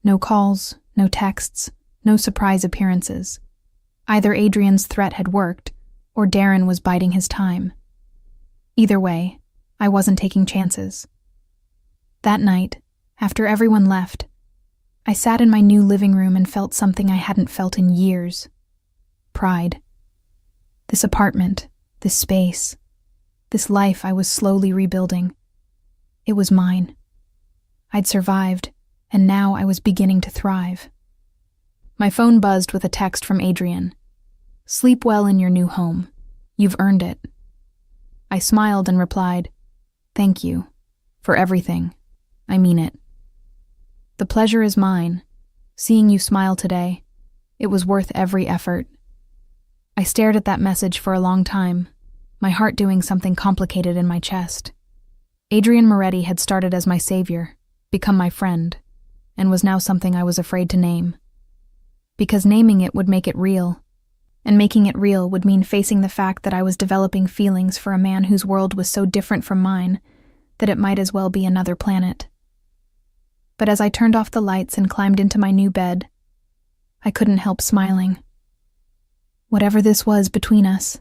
No calls, no texts, no surprise appearances. Either Adrian's threat had worked, or Darren was biding his time. Either way, I wasn't taking chances. That night, after everyone left, I sat in my new living room and felt something I hadn't felt in years. Pride. This apartment, this space, this life I was slowly rebuilding. It was mine. I'd survived, and now I was beginning to thrive. My phone buzzed with a text from Adrian. Sleep well in your new home. You've earned it. I smiled and replied, Thank you. For everything. I mean it. The pleasure is mine. Seeing you smile today, it was worth every effort. I stared at that message for a long time, my heart doing something complicated in my chest. Adrian Moretti had started as my savior, become my friend, and was now something I was afraid to name. Because naming it would make it real, and making it real would mean facing the fact that I was developing feelings for a man whose world was so different from mine that it might as well be another planet. But as I turned off the lights and climbed into my new bed, I couldn't help smiling. Whatever this was between us,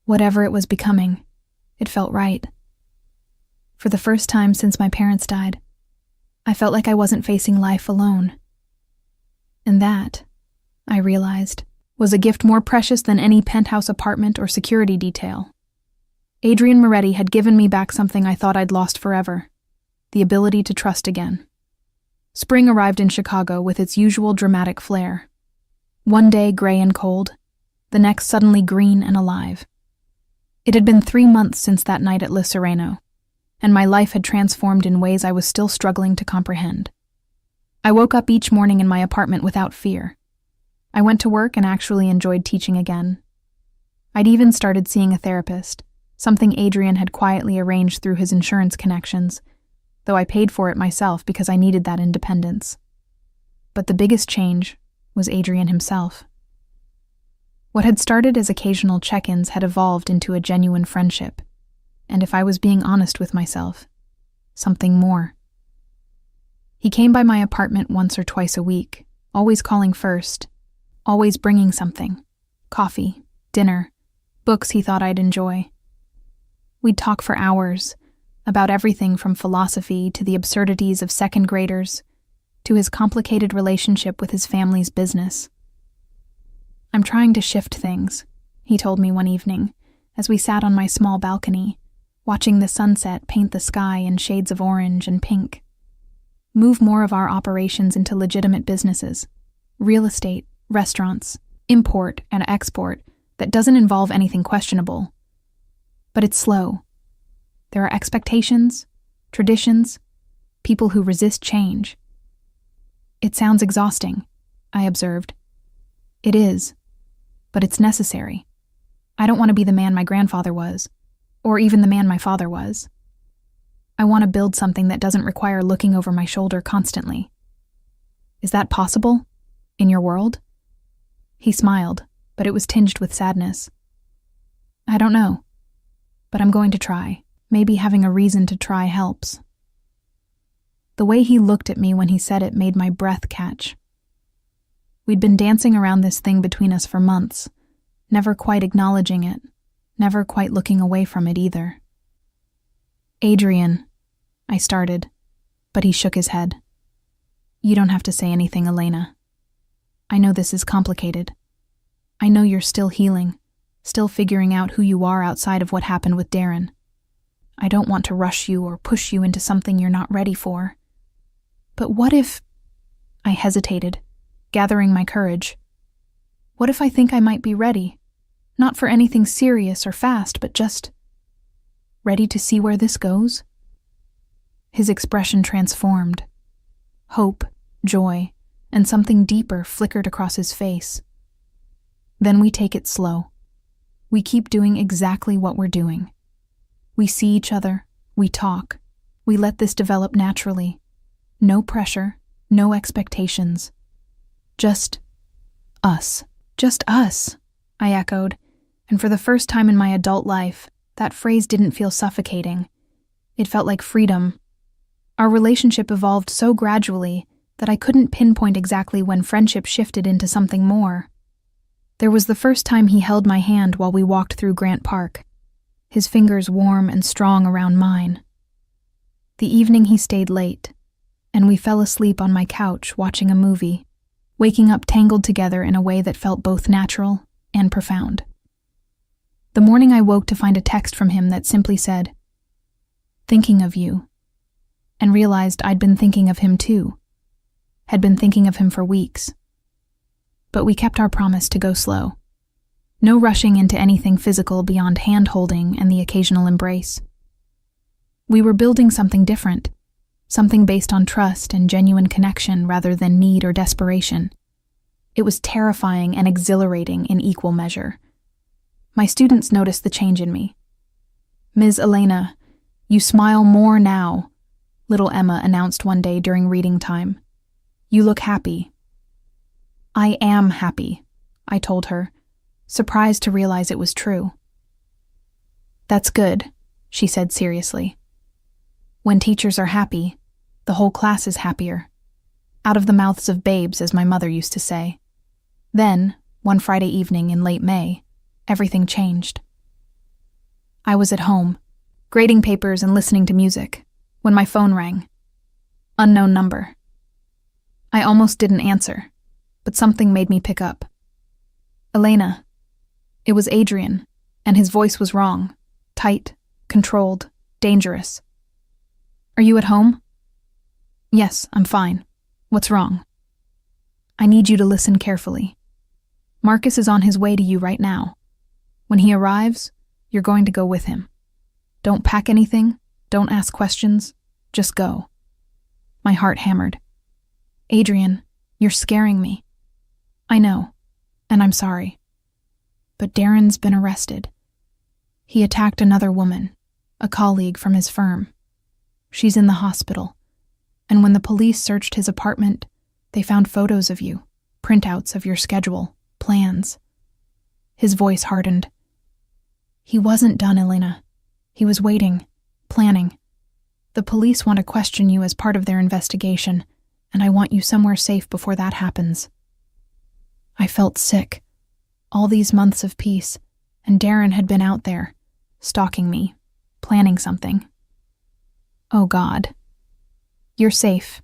whatever it was becoming, it felt right. For the first time since my parents died, I felt like I wasn't facing life alone. And that, I realized, was a gift more precious than any penthouse apartment or security detail. Adrian Moretti had given me back something I thought I'd lost forever, the ability to trust again. Spring arrived in Chicago with its usual dramatic flair. One day gray and cold, the next suddenly green and alive. It had been 3 months since that night at Le Sereno, and my life had transformed in ways I was still struggling to comprehend. I woke up each morning in my apartment without fear. I went to work and actually enjoyed teaching again. I'd even started seeing a therapist, something Adrian had quietly arranged through his insurance connections, though I paid for it myself because I needed that independence. But the biggest change was Adrian himself. What had started as occasional check-ins had evolved into a genuine friendship, and if I was being honest with myself, something more. He came by my apartment once or twice a week, always calling first, always bringing something, coffee, dinner, books he thought I'd enjoy. We'd talk for hours, about everything from philosophy to the absurdities of second graders, to his complicated relationship with his family's business. I'm trying to shift things, he told me one evening, as we sat on my small balcony, watching the sunset paint the sky in shades of orange and pink. Move more of our operations into legitimate businesses, real estate, restaurants, import and export that doesn't involve anything questionable. But it's slow. There are expectations, traditions, people who resist change. It sounds exhausting, I observed. It is, but it's necessary. I don't want to be the man my grandfather was, or even the man my father was. I want to build something that doesn't require looking over my shoulder constantly. Is that possible? In your world? He smiled, but it was tinged with sadness. I don't know, but I'm going to try. Maybe having a reason to try helps. The way he looked at me when he said it made my breath catch. We'd been dancing around this thing between us for months, never quite acknowledging it, never quite looking away from it either. Adrian, I started, but he shook his head. You don't have to say anything, Elena. I know this is complicated. I know you're still healing, still figuring out who you are outside of what happened with Darren. I don't want to rush you or push you into something you're not ready for. But what if... I hesitated, gathering my courage. What if I think I might be ready? Not for anything serious or fast, but just... ready to see where this goes? His expression transformed. Hope, joy, and something deeper flickered across his face. Then we take it slow. We keep doing exactly what we're doing. We see each other, we talk, we let this develop naturally. No pressure, no expectations. Just us. Just us, I echoed, and for the first time in my adult life, that phrase didn't feel suffocating. It felt like freedom. Our relationship evolved so gradually that I couldn't pinpoint exactly when friendship shifted into something more. There was the first time he held my hand while we walked through Grant Park, his fingers warm and strong around mine. The evening he stayed late, and we fell asleep on my couch watching a movie, waking up tangled together in a way that felt both natural and profound. The morning I woke to find a text from him that simply said, "Thinking of you," and realized I'd been thinking of him too, had been thinking of him for weeks. But we kept our promise to go slow. No rushing into anything physical beyond hand-holding and the occasional embrace. We were building something different, something based on trust and genuine connection rather than need or desperation. It was terrifying and exhilarating in equal measure. My students noticed the change in me. "Ms. Elena, you smile more now," little Emma announced one day during reading time. "You look happy." "I am happy," I told her, surprised to realize it was true. "That's good," she said seriously. "When teachers are happy, the whole class is happier. Out of the mouths of babes, as my mother used to say." Then, one Friday evening in late May, everything changed. I was at home, grading papers and listening to music, when my phone rang. Unknown number. I almost didn't answer, but something made me pick up. "Elena." It was Adrian, and his voice was wrong, tight, controlled, dangerous. "Are you at home?" "Yes, I'm fine. What's wrong?" "I need you to listen carefully. Marcus is on his way to you right now. When he arrives, you're going to go with him. Don't pack anything, don't ask questions, just go." My heart hammered. "Adrian, you're scaring me." "I know, and I'm sorry. But Darren's been arrested. He attacked another woman, a colleague from his firm. She's in the hospital, and when the police searched his apartment, they found photos of you, printouts of your schedule, plans." His voice hardened. "He wasn't done, Elena. He was waiting, planning. The police want to question you as part of their investigation, and I want you somewhere safe before that happens." I felt sick. All these months of peace, and Darren had been out there, stalking me, planning something. Oh God. "You're safe.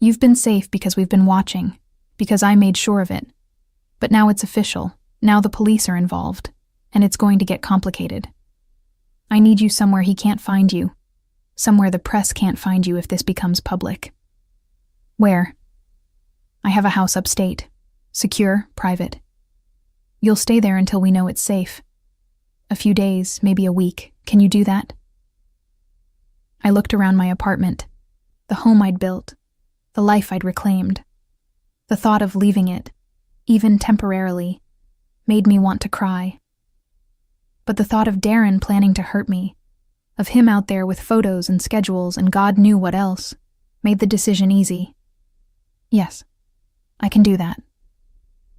You've been safe because we've been watching, because I made sure of it. But now it's official. Now the police are involved, and it's going to get complicated. I need you somewhere he can't find you, somewhere the press can't find you if this becomes public." "Where?" "I have a house upstate. Secure, private. You'll stay there until we know it's safe. A few days, maybe a week. Can you do that?" I looked around my apartment, the home I'd built, the life I'd reclaimed. The thought of leaving it, even temporarily, made me want to cry. But the thought of Darren planning to hurt me, of him out there with photos and schedules and God knew what else, made the decision easy. "Yes, I can do that."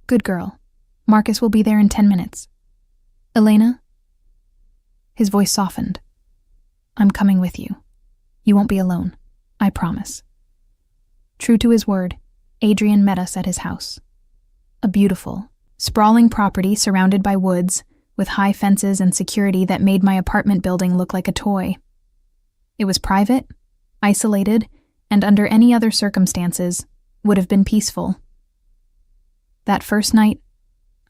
"Good girl. Marcus will be there in 10 minutes. Elena? His voice softened. I'm coming with you. You won't be alone. I promise. True to his word, Adrian met us at his house. A beautiful, sprawling property surrounded by woods, with high fences and security that made my apartment building look like a toy. It was private, isolated, and under any other circumstances, would have been peaceful. That first night,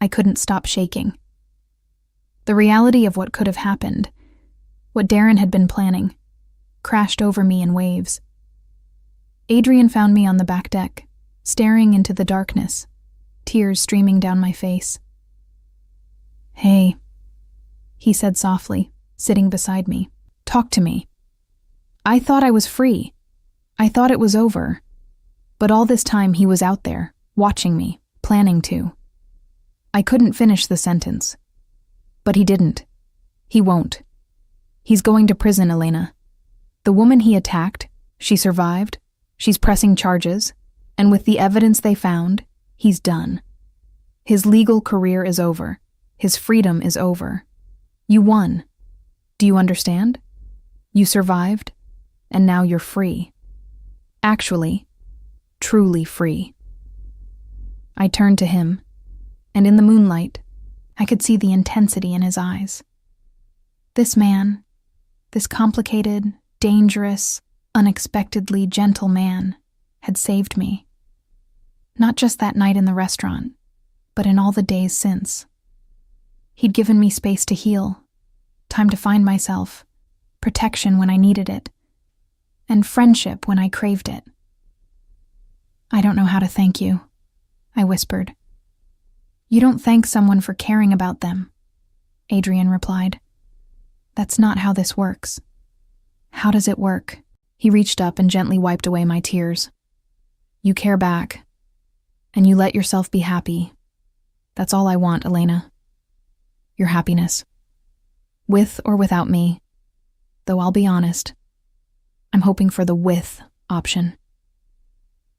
I couldn't stop shaking. The reality of what could have happened, what Darren had been planning, crashed over me in waves. Adrian found me on the back deck, staring into the darkness, tears streaming down my face. Hey, he said softly, sitting beside me. Talk to me. I thought I was free. I thought it was over. But all this time he was out there, watching me, planning to. I couldn't finish the sentence. But he didn't. He won't. He's going to prison, Elena. The woman he attacked, she survived, she's pressing charges, and with the evidence they found, he's done. His legal career is over. His freedom is over. You won. Do you understand? You survived, and now you're free. Actually, truly free. I turned to him, and in the moonlight, I could see the intensity in his eyes. This man, this complicated, dangerous, unexpectedly gentle man, had saved me. Not just that night in the restaurant, but in all the days since. He'd given me space to heal, time to find myself, protection when I needed it, and friendship when I craved it. I don't know how to thank you, I whispered. You don't thank someone for caring about them, Adrian replied. That's not how this works. How does it work? He reached up and gently wiped away my tears. You care back, and you let yourself be happy. That's all I want, Elena. Your happiness. With or without me, though I'll be honest, I'm hoping for the with option.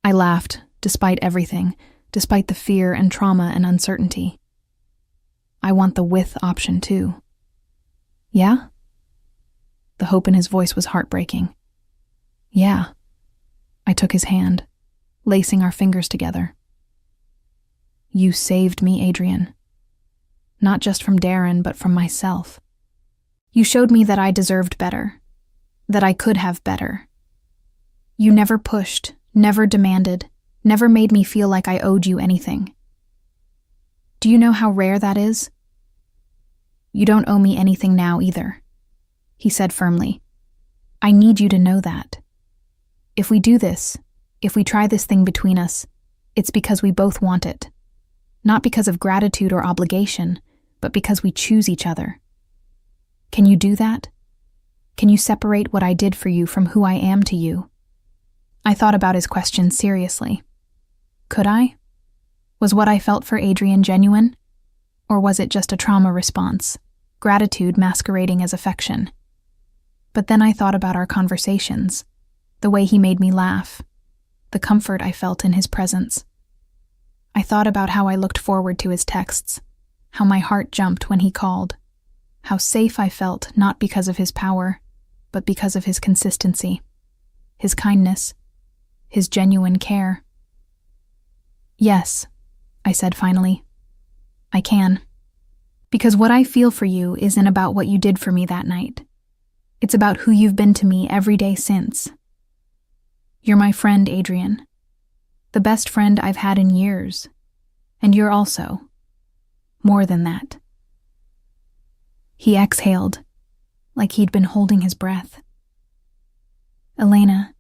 I laughed, despite everything, despite the fear and trauma and uncertainty. I want the with option too. Yeah? The hope in his voice was heartbreaking. Yeah. I took his hand, lacing our fingers together. You saved me, Adrian. Not just from Darren, but from myself. You showed me that I deserved better, that I could have better. You never pushed, never demanded, never made me feel like I owed you anything. Do you know how rare that is? You don't owe me anything now either, he said firmly. I need you to know that. If we do this, if we try this thing between us, it's because we both want it. Not because of gratitude or obligation, but because we choose each other. Can you do that? Can you separate what I did for you from who I am to you? I thought about his question seriously. Could I? Was what I felt for Adrian genuine? Or was it just a trauma response, gratitude masquerading as affection? But then I thought about our conversations, the way he made me laugh, the comfort I felt in his presence. I thought about how I looked forward to his texts, how my heart jumped when he called, how safe I felt not because of his power, but because of his consistency, his kindness, his genuine care. Yes, I said finally. I can. Because what I feel for you isn't about what you did for me that night. It's about who you've been to me every day since. You're my friend, Adrian. The best friend I've had in years. And you're also more than that. He exhaled, like he'd been holding his breath. Elena,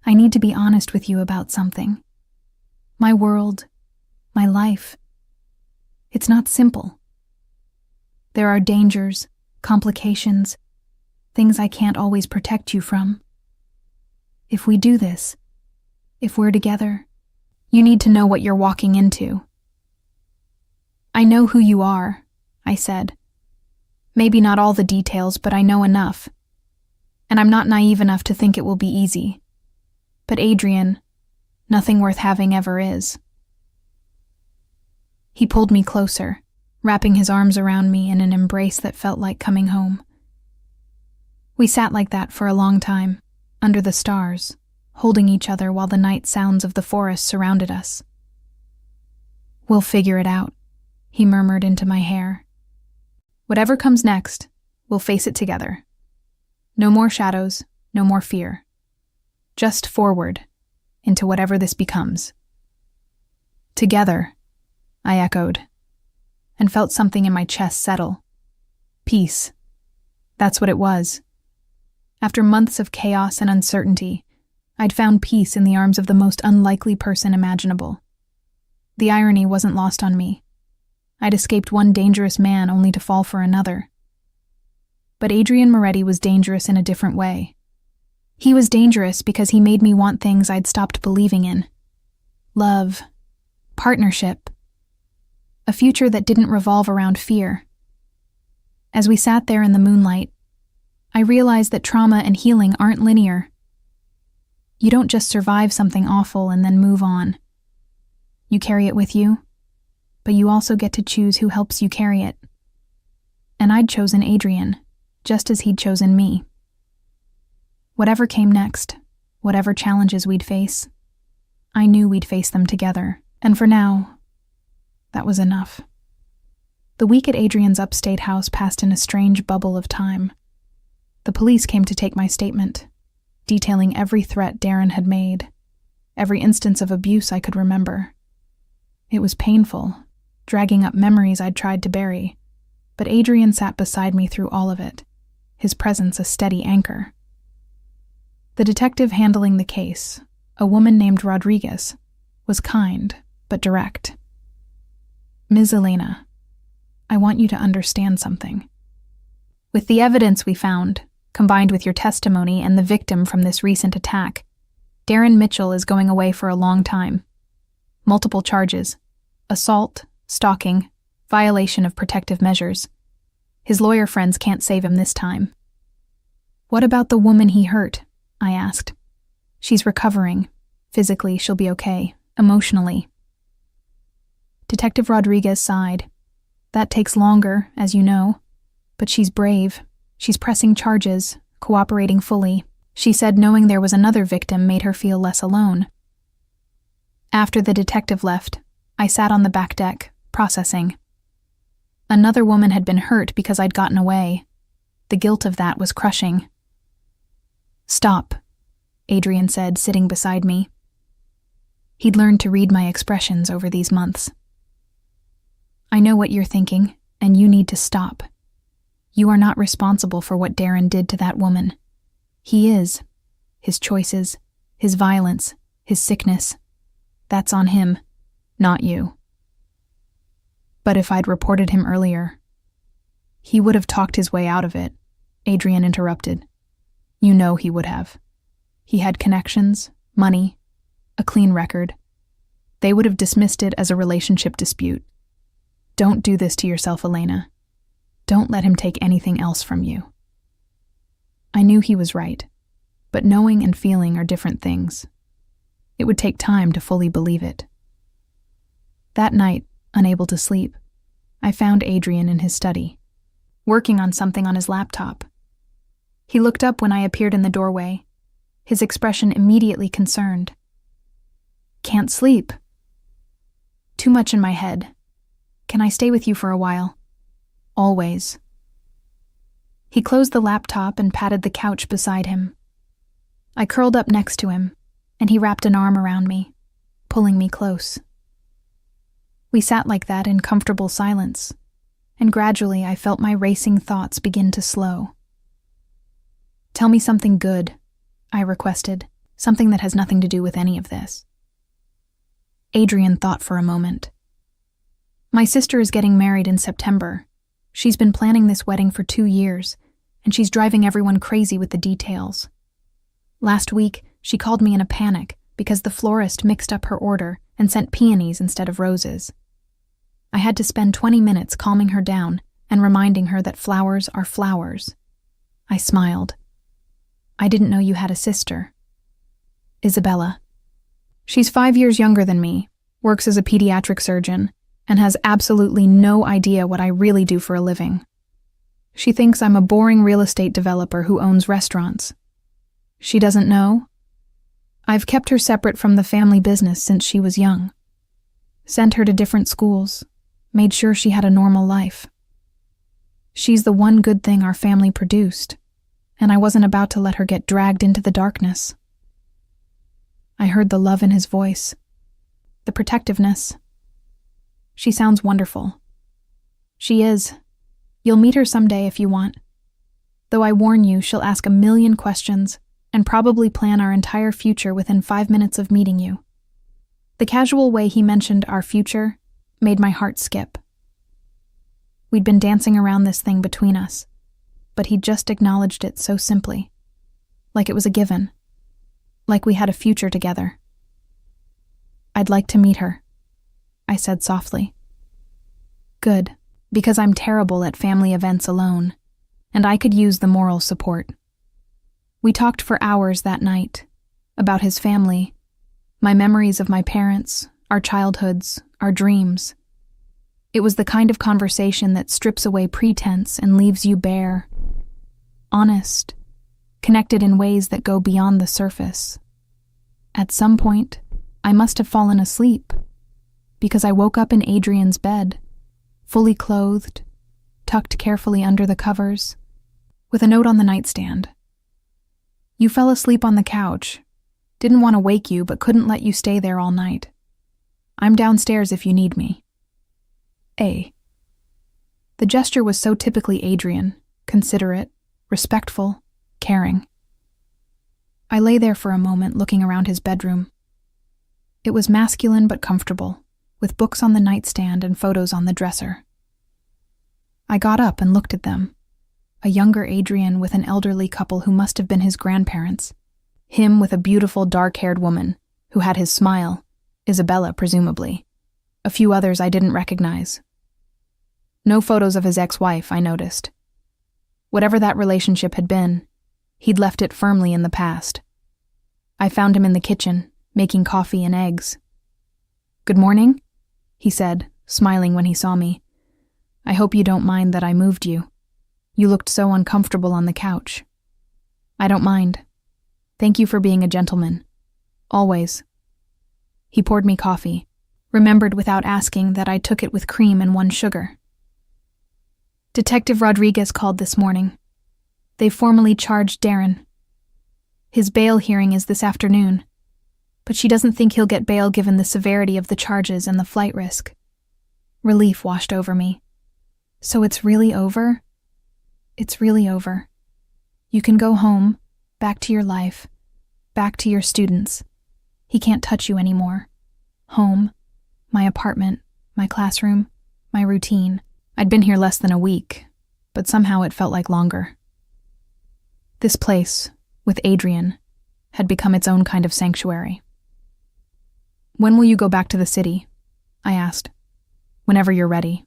I need to be honest with you about something. My world, my life. It's not simple. There are dangers, complications, things I can't always protect you from. If we do this, if we're together, you need to know what you're walking into. I know who you are, I said. Maybe not all the details, but I know enough. And I'm not naive enough to think it will be easy. But Adrian, nothing worth having ever is. He pulled me closer, wrapping his arms around me in an embrace that felt like coming home. We sat like that for a long time, under the stars, holding each other while the night sounds of the forest surrounded us. "We'll figure it out," he murmured into my hair. "Whatever comes next, we'll face it together. No more shadows, no more fear. Just forward, into whatever this becomes." "Together," I echoed, and felt something in my chest settle. Peace. That's what it was. After months of chaos and uncertainty, I'd found peace in the arms of the most unlikely person imaginable. The irony wasn't lost on me. I'd escaped one dangerous man only to fall for another. But Adrian Moretti was dangerous in a different way. He was dangerous because he made me want things I'd stopped believing in. Love. Partnership. A future that didn't revolve around fear. As we sat there in the moonlight, I realized that trauma and healing aren't linear. You don't just survive something awful and then move on. You carry it with you, but you also get to choose who helps you carry it. And I'd chosen Adrian, just as he'd chosen me. Whatever came next, whatever challenges we'd face, I knew we'd face them together, and for now, that was enough. The week at Adrian's upstate house passed in a strange bubble of time. The police came to take my statement, detailing every threat Darren had made, every instance of abuse I could remember. It was painful, dragging up memories I'd tried to bury, but Adrian sat beside me through all of it, his presence a steady anchor. The detective handling the case, a woman named Rodriguez, was kind but direct. "Ms. Elena, I want you to understand something. With the evidence we found, combined with your testimony and the victim from this recent attack, Darren Mitchell is going away for a long time. Multiple charges: assault, stalking, violation of protective measures. His lawyer friends can't save him this time." "What about the woman he hurt?" I asked. "She's recovering. Physically, she'll be okay. Emotionally." Detective Rodriguez sighed. "That takes longer, as you know. But she's brave. She's pressing charges, cooperating fully." She said knowing there was another victim made her feel less alone. After the detective left, I sat on the back deck, processing. Another woman had been hurt because I'd gotten away. The guilt of that was crushing. "Stop," Adrian said, sitting beside me. He'd learned to read my expressions over these months. "I know what you're thinking, and you need to stop. You are not responsible for what Darren did to that woman. He is. His choices, his violence, his sickness. That's on him, not you." "But if I'd reported him earlier..." "He would have talked his way out of it," Adrian interrupted. "You know he would have. He had connections, money, a clean record. They would have dismissed it as a relationship dispute. Don't do this to yourself, Elena. Don't let him take anything else from you." I knew he was right, but knowing and feeling are different things. It would take time to fully believe it. That night, unable to sleep, I found Adrian in his study, working on something on his laptop. He looked up when I appeared in the doorway, his expression immediately concerned. "Can't sleep." "Too much in my head. Can I stay with you for a while?" "Always." He closed the laptop and patted the couch beside him. I curled up next to him, and he wrapped an arm around me, pulling me close. We sat like that in comfortable silence, and gradually I felt my racing thoughts begin to slow. "Tell me something good," I requested, "something that has nothing to do with any of this." Adrian thought for a moment. "My sister is getting married in September. She's been planning this wedding for 2 years, and she's driving everyone crazy with the details. Last week, she called me in a panic because the florist mixed up her order and sent peonies instead of roses. I had to spend 20 minutes calming her down and reminding her that flowers are flowers." I smiled. "I didn't know you had a sister." "Isabella. She's 5 years younger than me, works as a pediatric surgeon, and has absolutely no idea what I really do for a living. She thinks I'm a boring real estate developer who owns restaurants. She doesn't know. I've kept her separate from the family business since she was young. Sent her to different schools, made sure she had a normal life. She's the one good thing our family produced, and I wasn't about to let her get dragged into the darkness. I heard the love in his voice, the protectiveness. She sounds wonderful. She is. You'll meet her someday if you want. Though I warn you, she'll ask a million questions and probably plan our entire future within 5 minutes of meeting you. The casual way he mentioned our future made my heart skip. We'd been dancing around this thing between us, but he just acknowledged it so simply, like it was a given, like we had a future together. I'd like to meet her, I said softly. Good, because I'm terrible at family events alone, and I could use the moral support. We talked for hours that night, about his family, my memories of my parents, our childhoods, our dreams. It was the kind of conversation that strips away pretense and leaves you bare. Honest, connected in ways that go beyond the surface. At some point, I must have fallen asleep, because I woke up in Adrian's bed, fully clothed, tucked carefully under the covers, with a note on the nightstand. You fell asleep on the couch. Didn't want to wake you, but couldn't let you stay there all night. I'm downstairs if you need me. A. The gesture was so typically Adrian, considerate, respectful, caring. I lay there for a moment looking around his bedroom. It was masculine but comfortable, with books on the nightstand and photos on the dresser. I got up and looked at them. A younger Adrian with an elderly couple who must have been his grandparents. Him with a beautiful dark-haired woman who had his smile, Isabella presumably. A few others I didn't recognize. No photos of his ex-wife, I noticed. Whatever that relationship had been, he'd left it firmly in the past. I found him in the kitchen, making coffee and eggs. "Good morning," he said, smiling when he saw me. "I hope you don't mind that I moved you. You looked so uncomfortable on the couch." "I don't mind. Thank you for being a gentleman. Always." He poured me coffee, remembered without asking that I took it with cream and 1 sugar. "Detective Rodriguez called this morning. They formally charged Darren. His bail hearing is this afternoon, but she doesn't think he'll get bail given the severity of the charges and the flight risk." Relief washed over me. "So it's really over?" "It's really over. You can go home, back to your life, back to your students. He can't touch you anymore. Home, my apartment, my classroom, my routine. I'd been here less than a week, but somehow it felt like longer. This place, with Adrian, had become its own kind of sanctuary. "When will you go back to the city?" I asked. "Whenever you're ready.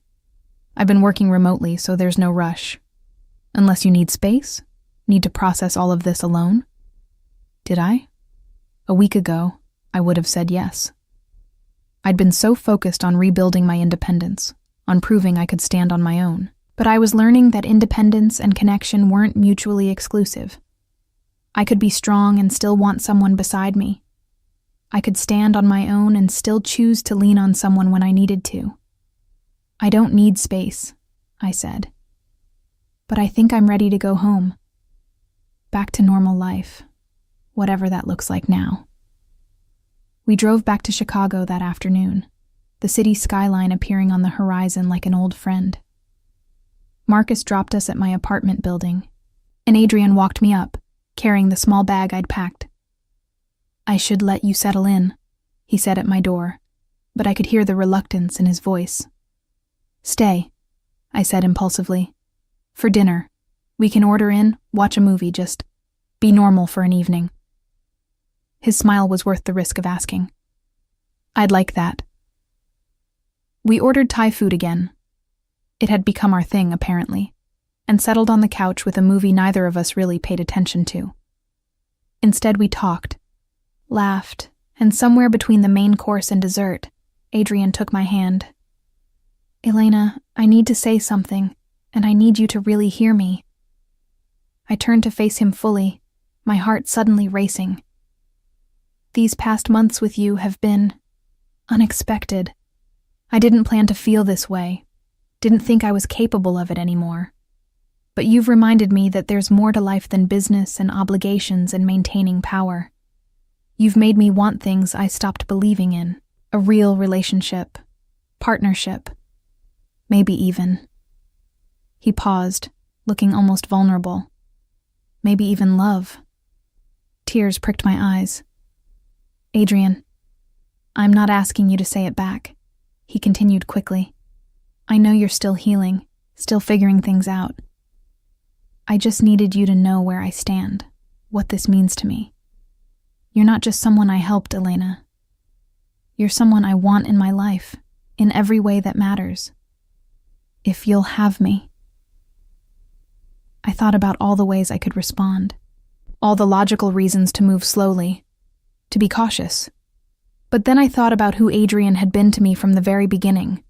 I've been working remotely, so there's no rush. Unless you need space? Need to process all of this alone?" Did I? A week ago, I would have said yes. I'd been so focused on rebuilding my independence, on proving I could stand on my own, but I was learning that independence and connection weren't mutually exclusive. I could be strong and still want someone beside me. I could stand on my own and still choose to lean on someone when I needed to. "I don't need space," I said. "But I think I'm ready to go home. Back to normal life, whatever that looks like now." We drove back to Chicago that afternoon, the city skyline appearing on the horizon like an old friend. Marcus dropped us at my apartment building, and Adrian walked me up, carrying the small bag I'd packed. "I should let you settle in," he said at my door, but I could hear the reluctance in his voice. "Stay," I said impulsively. "For dinner. We can order in, watch a movie, just be normal for an evening." His smile was worth the risk of asking. "I'd like that." We ordered Thai food again. It had become our thing, apparently, and settled on the couch with a movie neither of us really paid attention to. Instead, we talked, laughed, and somewhere between the main course and dessert, Adrian took my hand. Elena, I need to say something, and I need you to really hear me. I turned to face him fully, my heart suddenly racing. These past months with you have been unexpected. I didn't plan to feel this way, didn't think I was capable of it anymore. But you've reminded me that there's more to life than business and obligations and maintaining power. You've made me want things I stopped believing in, a real relationship, partnership, maybe even. He paused, looking almost vulnerable. Maybe even love. Tears pricked my eyes. Adrian, I'm not asking you to say it back, he continued quickly. I know you're still healing, still figuring things out. I just needed you to know where I stand, what this means to me. You're not just someone I helped, Elena. You're someone I want in my life, in every way that matters. If you'll have me. I thought about all the ways I could respond, all the logical reasons to move slowly, to be cautious. But then I thought about who Adrian had been to me from the very beginning.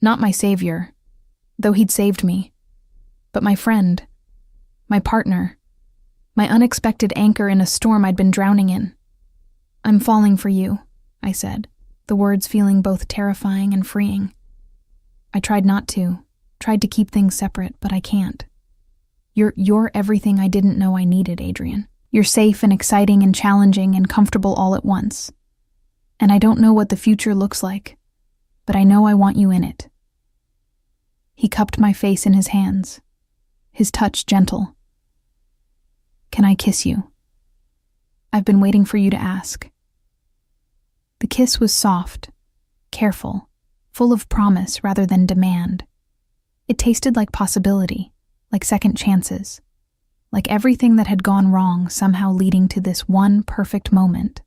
Not my savior, though he'd saved me, but my friend, my partner, my unexpected anchor in a storm I'd been drowning in. I'm falling for you, I said, the words feeling both terrifying and freeing. I tried not to, tried to keep things separate, but I can't. You're everything I didn't know I needed, Adrian. You're safe and exciting and challenging and comfortable all at once. And I don't know what the future looks like, but I know I want you in it. He cupped my face in his hands, his touch gentle. Can I kiss you? I've been waiting for you to ask. The kiss was soft, careful, full of promise rather than demand. It tasted like possibility, like second chances, like everything that had gone wrong somehow leading to this one perfect moment.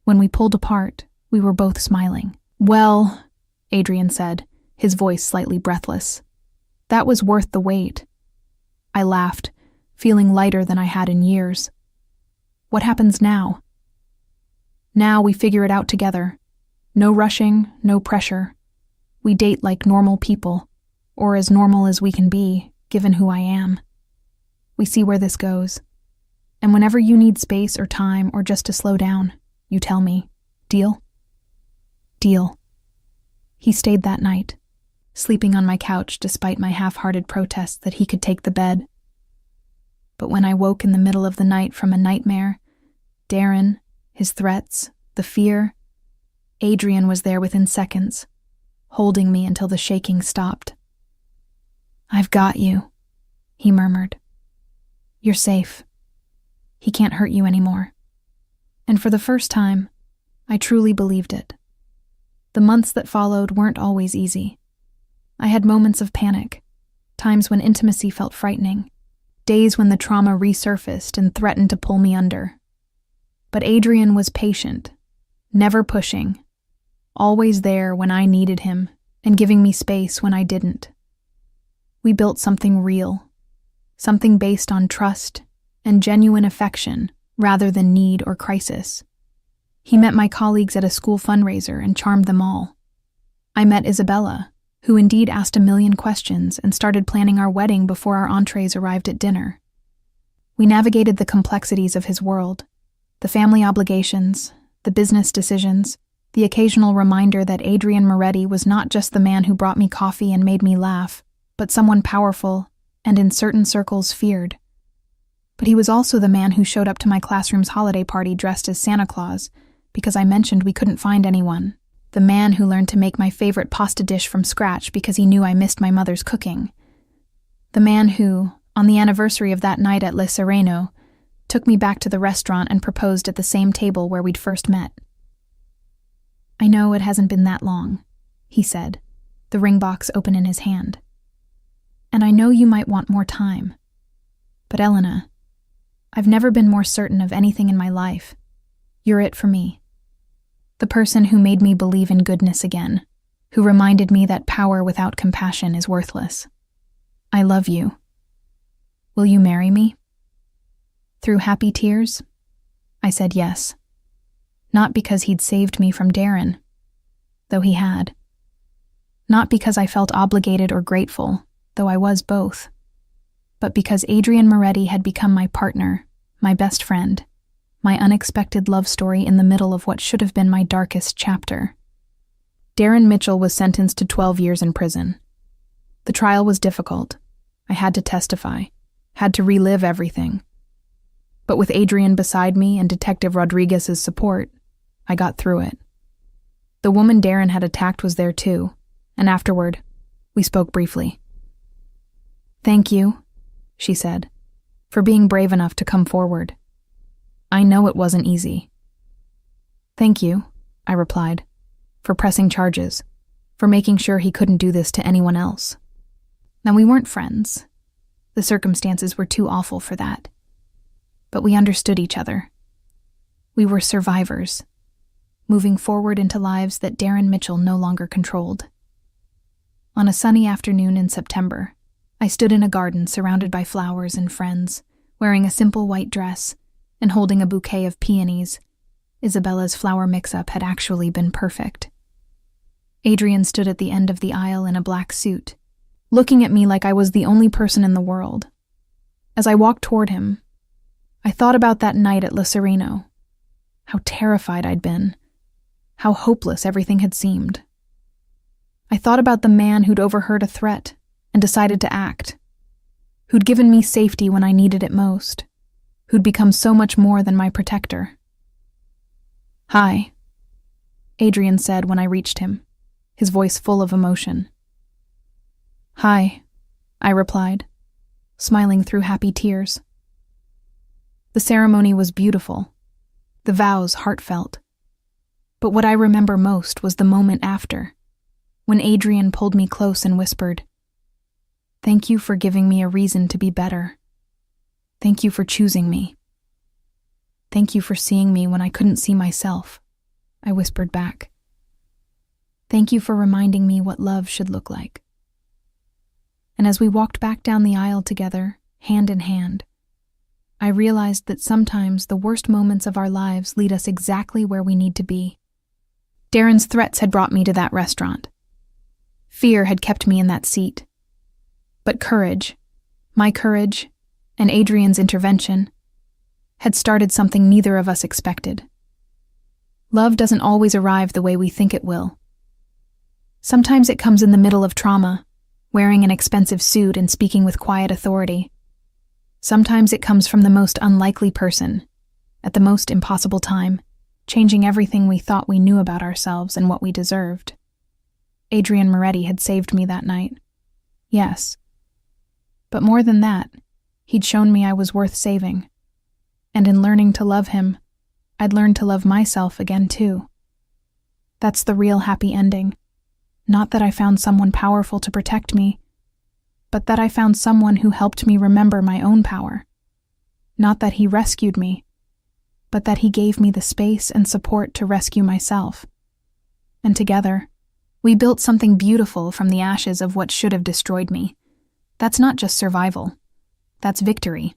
When we pulled apart, we were both smiling. Well, Adrian said, his voice slightly breathless. That was worth the wait. I laughed, feeling lighter than I had in years. What happens now? Now we figure it out together. No rushing, no pressure. We date like normal people, or as normal as we can be, given who I am. We see where this goes. And whenever you need space or time or just to slow down, you tell me. Deal? Deal. He stayed that night, sleeping on my couch despite my half-hearted protests that he could take the bed. But when I woke in the middle of the night from a nightmare, Darren, his threats, the fear, Adrian was there within seconds, holding me until the shaking stopped. I've got you, he murmured. You're safe. He can't hurt you anymore. And for the first time, I truly believed it. The months that followed weren't always easy. I had moments of panic, times when intimacy felt frightening, days when the trauma resurfaced and threatened to pull me under. But Adrian was patient, never pushing, always there when I needed him and giving me space when I didn't. We built something real, something based on trust and genuine affection rather than need or crisis. He met my colleagues at a school fundraiser and charmed them all. I met Isabella, who indeed asked a million questions and started planning our wedding before our entrees arrived at dinner. We navigated the complexities of his world, the family obligations, the business decisions, the occasional reminder that Adrian Moretti was not just the man who brought me coffee and made me laugh, but someone powerful and in certain circles feared. But he was also the man who showed up to my classroom's holiday party dressed as Santa Claus because I mentioned we couldn't find anyone. The man who learned to make my favorite pasta dish from scratch because he knew I missed my mother's cooking. The man who, on the anniversary of that night at Le Sereno, took me back to the restaurant and proposed at the same table where we'd first met. I know it hasn't been that long, he said, the ring box open in his hand. And I know you might want more time. But Elena, I've never been more certain of anything in my life. You're it for me. The person who made me believe in goodness again, who reminded me that power without compassion is worthless. I love you. Will you marry me? Through happy tears, I said yes. Not because he'd saved me from Darren, though he had. Not because I felt obligated or grateful, though I was both, but because Adrian Moretti had become my partner, my best friend, my unexpected love story in the middle of what should have been my darkest chapter. Darren Mitchell was sentenced to 12 years in prison. The trial was difficult. I had to testify, had to relive everything. But with Adrian beside me and Detective Rodriguez's support, I got through it. The woman Darren had attacked was there too, and afterward, we spoke briefly. "Thank you," she said, "for being brave enough to come forward. I know it wasn't easy." "Thank you," I replied, "for pressing charges, for making sure he couldn't do this to anyone else." Now, we weren't friends. The circumstances were too awful for that. But we understood each other. We were survivors, moving forward into lives that Darren Mitchell no longer controlled. On a sunny afternoon in September, I stood in a garden surrounded by flowers and friends, wearing a simple white dress and holding a bouquet of peonies. Isabella's flower mix-up had actually been perfect. Adrian stood at the end of the aisle in a black suit, looking at me like I was the only person in the world. As I walked toward him, I thought about that night at Le Sereno, how terrified I'd been, how hopeless everything had seemed. I thought about the man who'd overheard a threat and decided to act, who'd given me safety when I needed it most, who'd become so much more than my protector. "Hi," Adrian said when I reached him, his voice full of emotion. "Hi," I replied, smiling through happy tears. The ceremony was beautiful, the vows heartfelt. But what I remember most was the moment after, when Adrian pulled me close and whispered, "Thank you for giving me a reason to be better. Thank you for choosing me. Thank you for seeing me when I couldn't see myself," I whispered back. "Thank you for reminding me what love should look like." And as we walked back down the aisle together, hand in hand, I realized that sometimes the worst moments of our lives lead us exactly where we need to be. Darren's threats had brought me to that restaurant. Fear had kept me in that seat. But courage, my courage, and Adrian's intervention, had started something neither of us expected. Love doesn't always arrive the way we think it will. Sometimes it comes in the middle of trauma, wearing an expensive suit and speaking with quiet authority. Sometimes it comes from the most unlikely person, at the most impossible time, changing everything we thought we knew about ourselves and what we deserved. Adrian Moretti had saved me that night. Yes. But more than that, he'd shown me I was worth saving. And in learning to love him, I'd learned to love myself again too. That's the real happy ending. Not that I found someone powerful to protect me, but that I found someone who helped me remember my own power. Not that he rescued me, but that he gave me the space and support to rescue myself. And together, we built something beautiful from the ashes of what should have destroyed me. That's not just survival. That's victory.